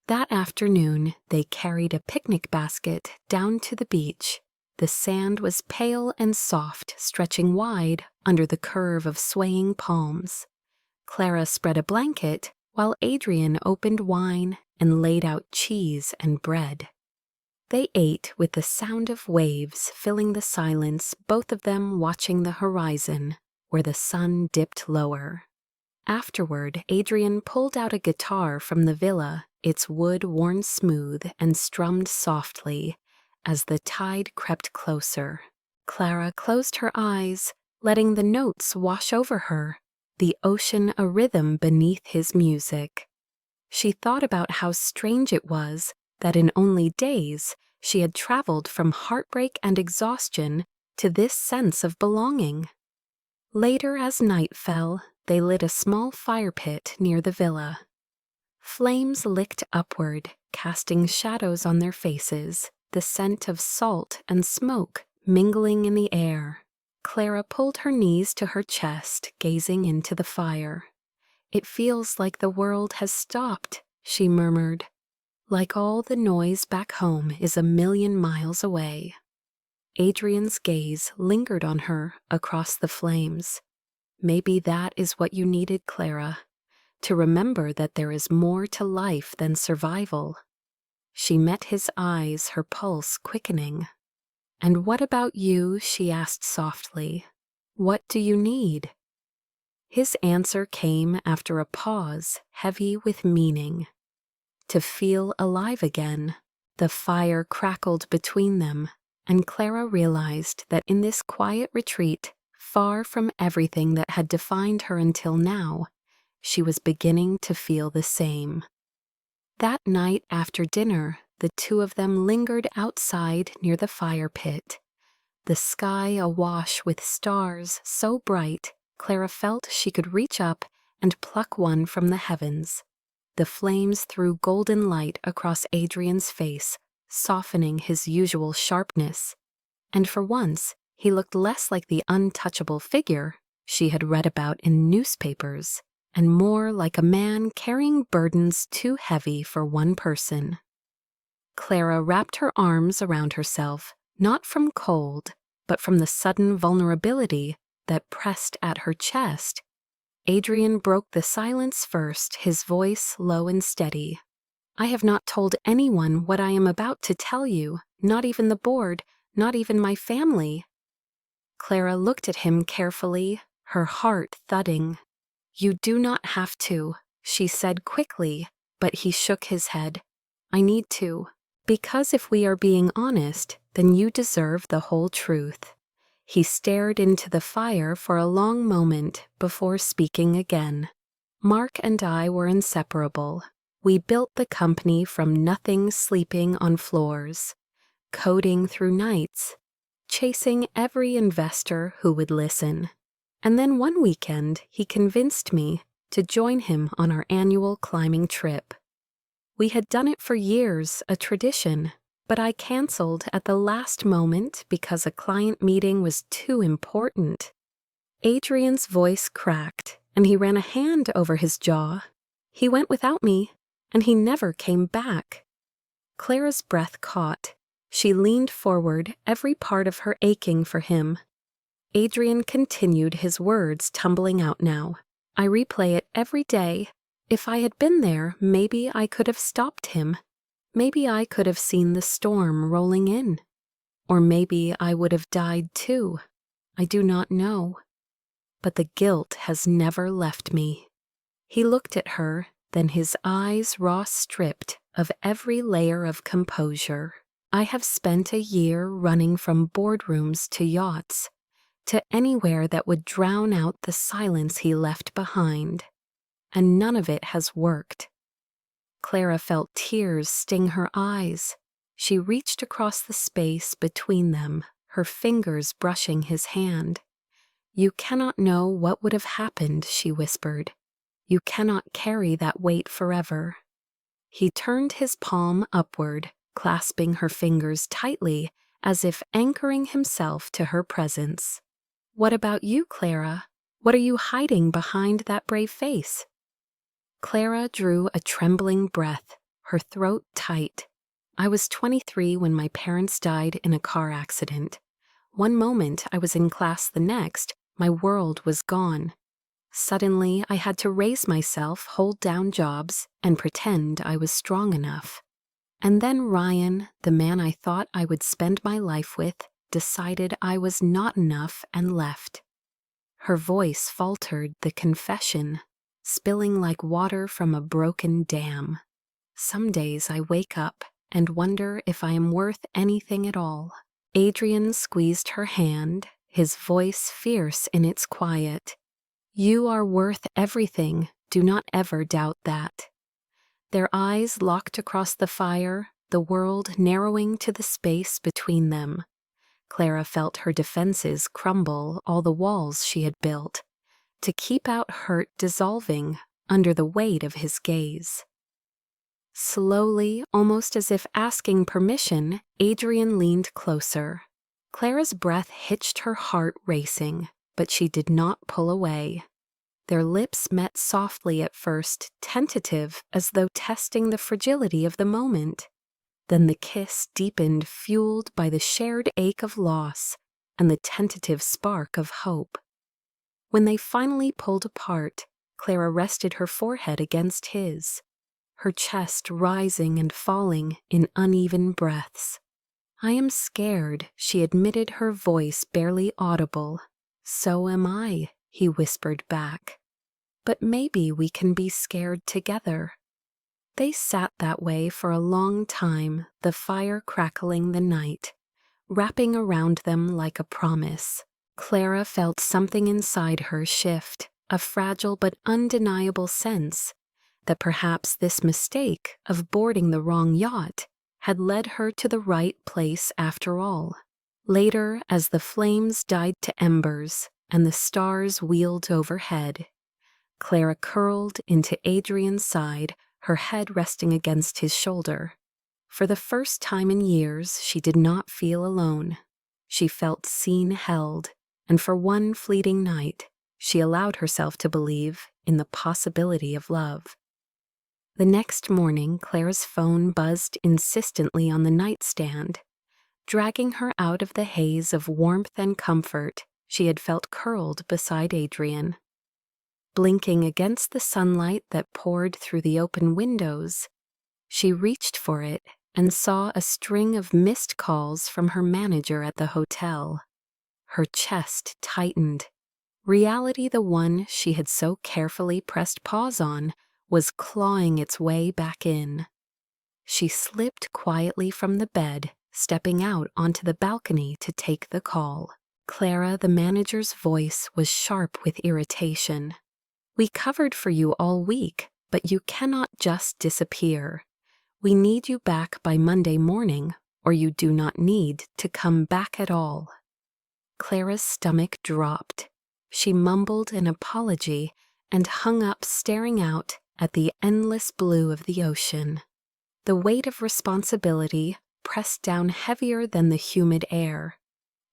That afternoon, they carried a picnic basket down to the beach. The sand was pale and soft, stretching wide under the curve of swaying palms. Clara spread a blanket, while Adrian opened wine and laid out cheese and bread. They ate with the sound of waves filling the silence, both of them watching the horizon, where the sun dipped lower. Afterward, Adrian pulled out a guitar from the villa, its wood worn smooth, and strummed softly as the tide crept closer. Clara closed her eyes, letting the notes wash over her, the ocean a rhythm beneath his music. She thought about how strange it was that in only days she had traveled from heartbreak and exhaustion to this sense of belonging. Later, as night fell, they lit a small fire pit near the villa. Flames licked upward, casting shadows on their faces, the scent of salt and smoke mingling in the air. Clara pulled her knees to her chest, gazing into the fire. "It feels like the world has stopped," she murmured. "Like all the noise back home is a million miles away." Adrian's gaze lingered on her across the flames. "Maybe that is what you needed, Clara, to remember that there is more to life than survival." She met his eyes, her pulse quickening. "And what about you?" she asked softly. "What do you need?" His answer came after a pause, heavy with meaning. To feel alive again. The fire crackled between them, and Clara realized that in this quiet retreat, far from everything that had defined her until now, she was beginning to feel the same. That night after dinner, the two of them lingered outside near the fire pit. The sky awash with stars so bright, Clara felt she could reach up and pluck one from the heavens. The flames threw golden light across Adrian's face, softening his usual sharpness. And for once, he looked less like the untouchable figure she had read about in newspapers, and more like a man carrying burdens too heavy for one person. Clara wrapped her arms around herself, not from cold, but from the sudden vulnerability that pressed at her chest. Adrian broke the silence first, his voice low and steady. "I have not told anyone what I am about to tell you, not even the board, not even my family." Clara looked at him carefully, her heart thudding. "You do not have to," she said quickly, but he shook his head. "I need to. Because if we are being honest, then you deserve the whole truth." He stared into the fire for a long moment before speaking again. "Mark and I were inseparable. We built the company from nothing, sleeping on floors, coding through nights, chasing every investor who would listen. And then one weekend, he convinced me to join him on our annual climbing trip. We had done it for years, a tradition, but I canceled at the last moment because a client meeting was too important." Adrian's voice cracked, and he ran a hand over his jaw. "He went without me, and he never came back." Clara's breath caught. She leaned forward, every part of her aching for him. Adrian continued, his words tumbling out now. "I replay it every day. If I had been there, maybe I could have stopped him. Maybe I could have seen the storm rolling in. Or maybe I would have died too. I do not know. But the guilt has never left me." He looked at her, then his eyes raw stripped of every layer of composure. "I have spent a year running from boardrooms to yachts, to anywhere that would drown out the silence he left behind. And none of it has worked." Clara felt tears sting her eyes. She reached across the space between them, her fingers brushing his hand. "You cannot know what would have happened," she whispered. "You cannot carry that weight forever." He turned his palm upward, clasping her fingers tightly, as if anchoring himself to her presence. "What about you, Clara? What are you hiding behind that brave face?" Clara drew a trembling breath, her throat tight. "I was 23 when my parents died in a car accident. One moment I was in class, the next, my world was gone. Suddenly I had to raise myself, hold down jobs, and pretend I was strong enough. And then Ryan, the man I thought I would spend my life with, decided I was not enough and left." Her voice faltered, the confession. spilling like water from a broken dam. Some days I wake up and wonder if I am worth anything at all. Adrian squeezed her hand, his voice fierce in its quiet. You are worth everything, do not ever doubt that. Their eyes locked across the fire, the world narrowing to the space between them. Clara felt her defenses crumble, all the walls she had built, to keep out hurt dissolving under the weight of his gaze. Slowly, almost as if asking permission, Adrian leaned closer. Clara's breath hitched her heart racing, but she did not pull away. Their lips met softly at first, tentative, as though testing the fragility of the moment. Then the kiss deepened, fueled by the shared ache of loss and the tentative spark of hope. When they finally pulled apart, Clara rested her forehead against his, her chest rising and falling in uneven breaths. I am scared, she admitted, her voice barely audible. So am I, he whispered back. But maybe we can be scared together. They sat that way for a long time, the fire crackling the night, wrapping around them like a promise. Clara felt something inside her shift, a fragile but undeniable sense that perhaps this mistake of boarding the wrong yacht had led her to the right place after all. Later, as the flames died to embers and the stars wheeled overhead, Clara curled into Adrian's side, her head resting against his shoulder. For the first time in years, she did not feel alone. She felt seen, held, and for one fleeting night, she allowed herself to believe in the possibility of love. The next morning, Clara's phone buzzed insistently on the nightstand, dragging her out of the haze of warmth and comfort she had felt curled beside Adrian. Blinking against the sunlight that poured through the open windows, she reached for it and saw a string of missed calls from her manager at the hotel. Her chest tightened. Reality, the one she had so carefully pressed pause on, was clawing its way back in. She slipped quietly from the bed, stepping out onto the balcony to take the call. Clara, the manager's voice was sharp with irritation. We covered for you all week, but you cannot just disappear. We need you back by Monday morning, or you do not need to come back at all. Clara's stomach dropped. She mumbled an apology and hung up, staring out at the endless blue of the ocean. The weight of responsibility pressed down heavier than the humid air.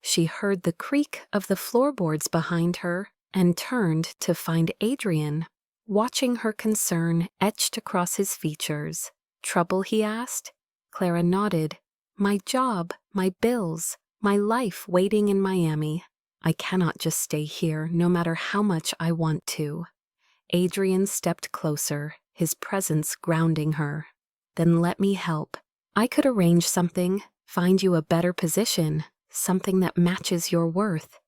She heard the creak of the floorboards behind her and turned to find Adrian, watching her concern etched across his features. Trouble, he asked. Clara nodded. My job, my bills, my life waiting in Miami. I cannot just stay here, no matter how much I want to. Adrian stepped closer, his presence grounding her. Then let me help. I could arrange something, find you a better position, something that matches your worth.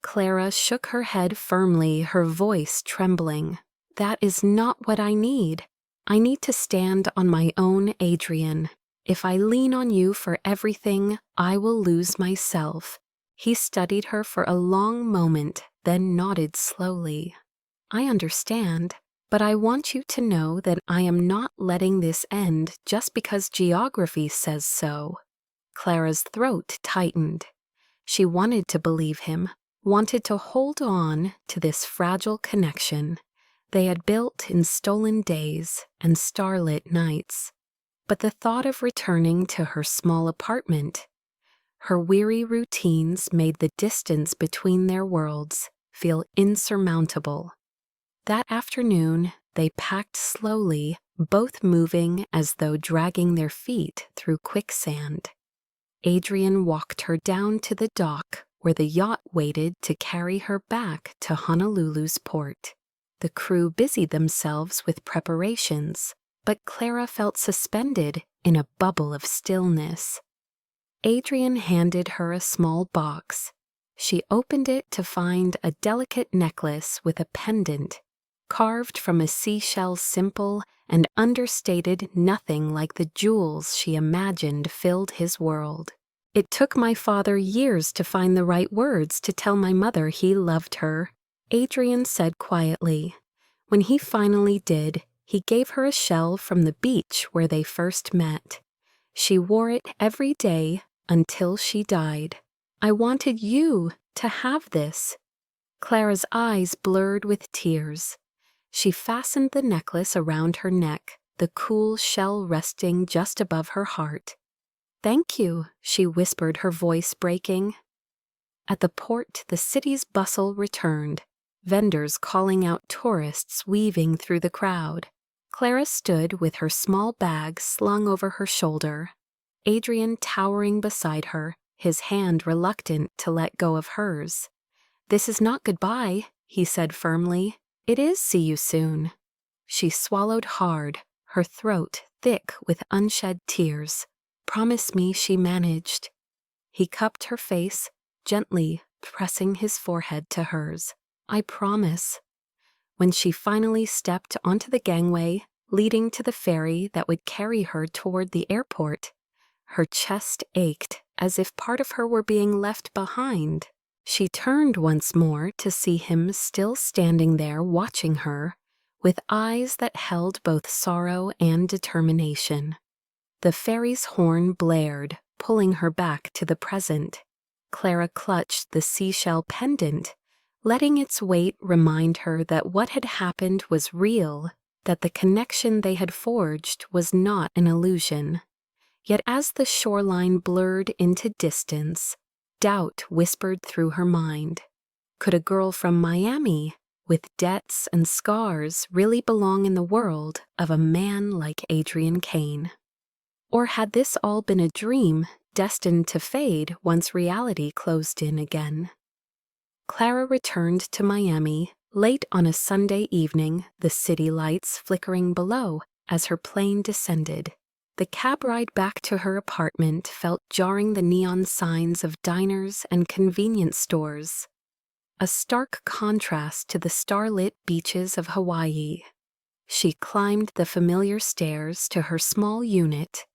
Clara shook her head firmly, her voice trembling. That is not what I need. I need to stand on my own, Adrian. If I lean on you for everything, I will lose myself. He studied her for a long moment, then nodded slowly. I understand, but I want you to know that I am not letting this end just because geography says so. Clara's throat tightened. She wanted to believe him, wanted to hold on to this fragile connection they had built in stolen days and starlit nights. But the thought of returning to her small apartment, her weary routines, made the distance between their worlds feel insurmountable. That afternoon, they packed slowly, both moving as though dragging their feet through quicksand. Adrian walked her down to the dock where the yacht waited to carry her back to Honolulu's port. The crew busied themselves with preparations, but Clara felt suspended in a bubble of stillness. Adrian handed her a small box. She opened it to find a delicate necklace with a pendant, carved from a seashell simple and understated nothing like the jewels she imagined filled his world. It took my father years to find the right words to tell my mother he loved her, Adrian said quietly. When he finally did, he gave her a shell from the beach where they first met. She wore it every day until she died. I wanted you to have this. Clara's eyes blurred with tears. She fastened the necklace around her neck, the cool shell resting just above her heart. "Thank you," she whispered, her voice breaking. At the port, the city's bustle returned, vendors calling out tourists weaving through the crowd. Clara stood with her small bag slung over her shoulder, Adrian towering beside her, his hand reluctant to let go of hers. "This is not goodbye," he said firmly. "It is see you soon." She swallowed hard, her throat thick with unshed tears. "Promise me," she managed. He cupped her face, gently pressing his forehead to hers. "I promise." When she finally stepped onto the gangway leading to the ferry that would carry her toward the airport, her chest ached as if part of her were being left behind. She turned once more to see him still standing there watching her, with eyes that held both sorrow and determination. The ferry's horn blared, pulling her back to the present. Clara clutched the seashell pendant, letting its weight remind her that what had happened was real, that the connection they had forged was not an illusion. Yet as the shoreline blurred into distance, doubt whispered through her mind. Could a girl from Miami, with debts and scars, really belong in the world of a man like Adrian Kane? Or had this all been a dream, destined to fade once reality closed in again? Clara returned to Miami late on a Sunday evening, the city lights flickering below as her plane descended. The cab ride back to her apartment felt jarring, the neon signs of diners and convenience stores, a stark contrast to the starlit beaches of Hawaii. She climbed the familiar stairs to her small unit,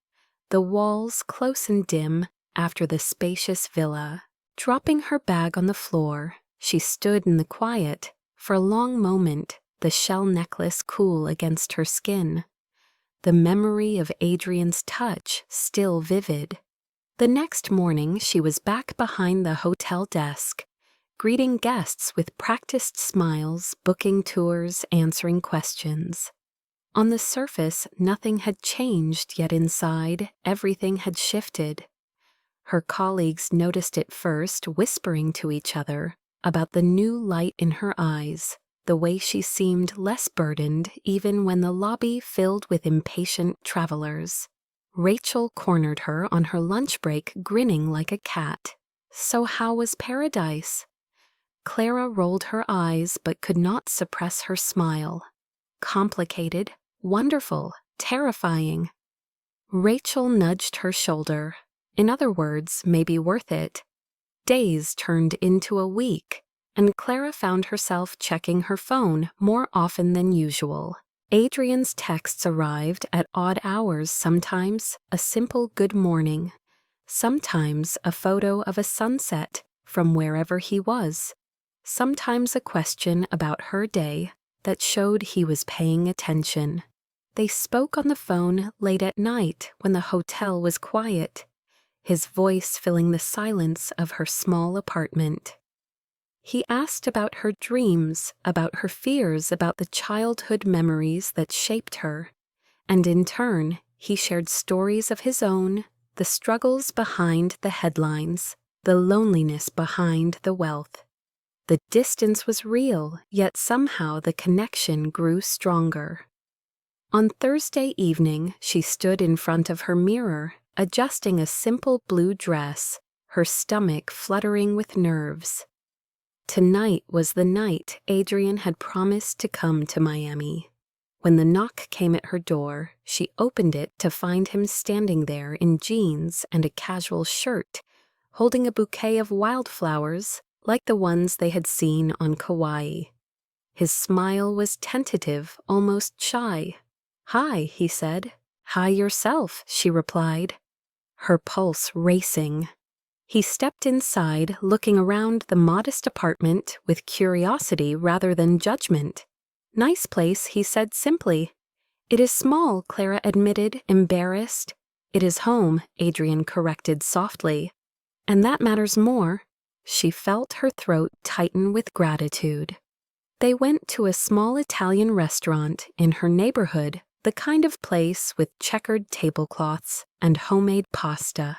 the walls close and dim after the spacious villa. Dropping her bag on the floor, she stood in the quiet for a long moment, the shell necklace cool against her skin, the memory of Adrian's touch still vivid. The next morning she was back behind the hotel desk, greeting guests with practiced smiles, booking tours, answering questions. On the surface, nothing had changed, yet inside, everything had shifted. Her colleagues noticed it first, whispering to each other about the new light in her eyes, the way she seemed less burdened even when the lobby filled with impatient travelers. Rachel cornered her on her lunch break, grinning like a cat. "So how was paradise?" Clara rolled her eyes but could not suppress her smile. "Complicated, wonderful, terrifying." Rachel nudged her shoulder. "In other words, maybe worth it." Days turned into a week, and Clara found herself checking her phone more often than usual. Adrian's texts arrived at odd hours, sometimes a simple good morning, sometimes a photo of a sunset from wherever he was, sometimes a question about her day that showed he was paying attention. They spoke on the phone late at night when the hotel was quiet, his voice filling the silence of her small apartment. He asked about her dreams, about her fears, about the childhood memories that shaped her, and in turn, he shared stories of his own, the struggles behind the headlines, the loneliness behind the wealth. The distance was real, yet somehow the connection grew stronger. On Thursday evening, she stood in front of her mirror, adjusting a simple blue dress, her stomach fluttering with nerves. Tonight was the night Adrian had promised to come to Miami. When the knock came at her door, she opened it to find him standing there in jeans and a casual shirt, holding a bouquet of wildflowers like the ones they had seen on Kauai. His smile was tentative, almost shy. "Hi," he said. "Hi yourself," she replied, her pulse racing. He stepped inside, looking around the modest apartment with curiosity rather than judgment. "Nice place," he said simply. "It is small," Clara admitted, embarrassed. "It is home," Adrian corrected softly. "And that matters more." She felt her throat tighten with gratitude. They went to a small Italian restaurant in her neighborhood, the kind of place with checkered tablecloths and homemade pasta.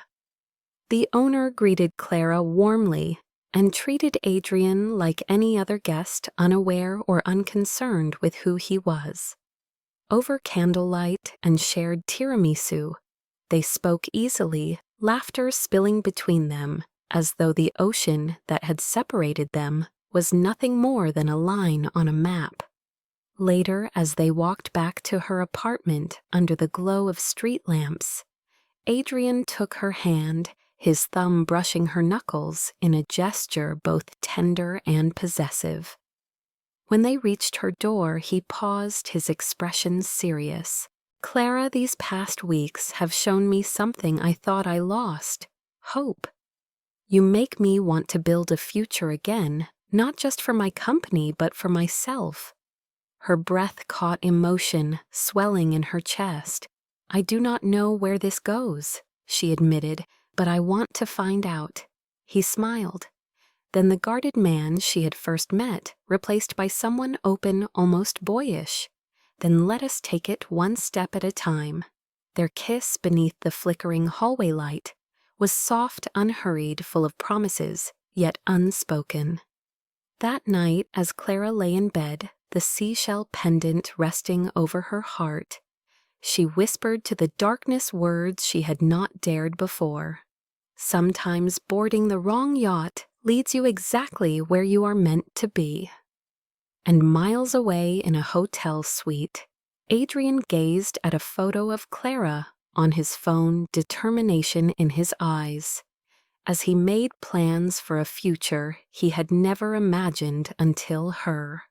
The owner greeted Clara warmly and treated Adrian like any other guest, unaware or unconcerned with who he was. Over candlelight and shared tiramisu, they spoke easily, laughter spilling between them, as though the ocean that had separated them was nothing more than a line on a map. Later, as they walked back to her apartment under the glow of street lamps, Adrian took her hand, his thumb brushing her knuckles in a gesture both tender and possessive. When they reached her door, he paused, his expression serious. "Clara, these past weeks have shown me something I thought I lost: hope. You make me want to build a future again, not just for my company, but for myself." Her breath caught emotion, swelling in her chest. "I do not know where this goes," she admitted, "but I want to find out." He smiled. Then the guarded man she had first met, replaced by someone open, almost boyish. "Then let us take it one step at a time." Their kiss beneath the flickering hallway light was soft, unhurried, full of promises, yet unspoken. That night, as Clara lay in bed, the seashell pendant resting over her heart, she whispered to the darkness words she had not dared before. "Sometimes boarding the wrong yacht leads you exactly where you are meant to be." And miles away in a hotel suite, Adrian gazed at a photo of Clara on his phone, determination in his eyes, as he made plans for a future he had never imagined until her.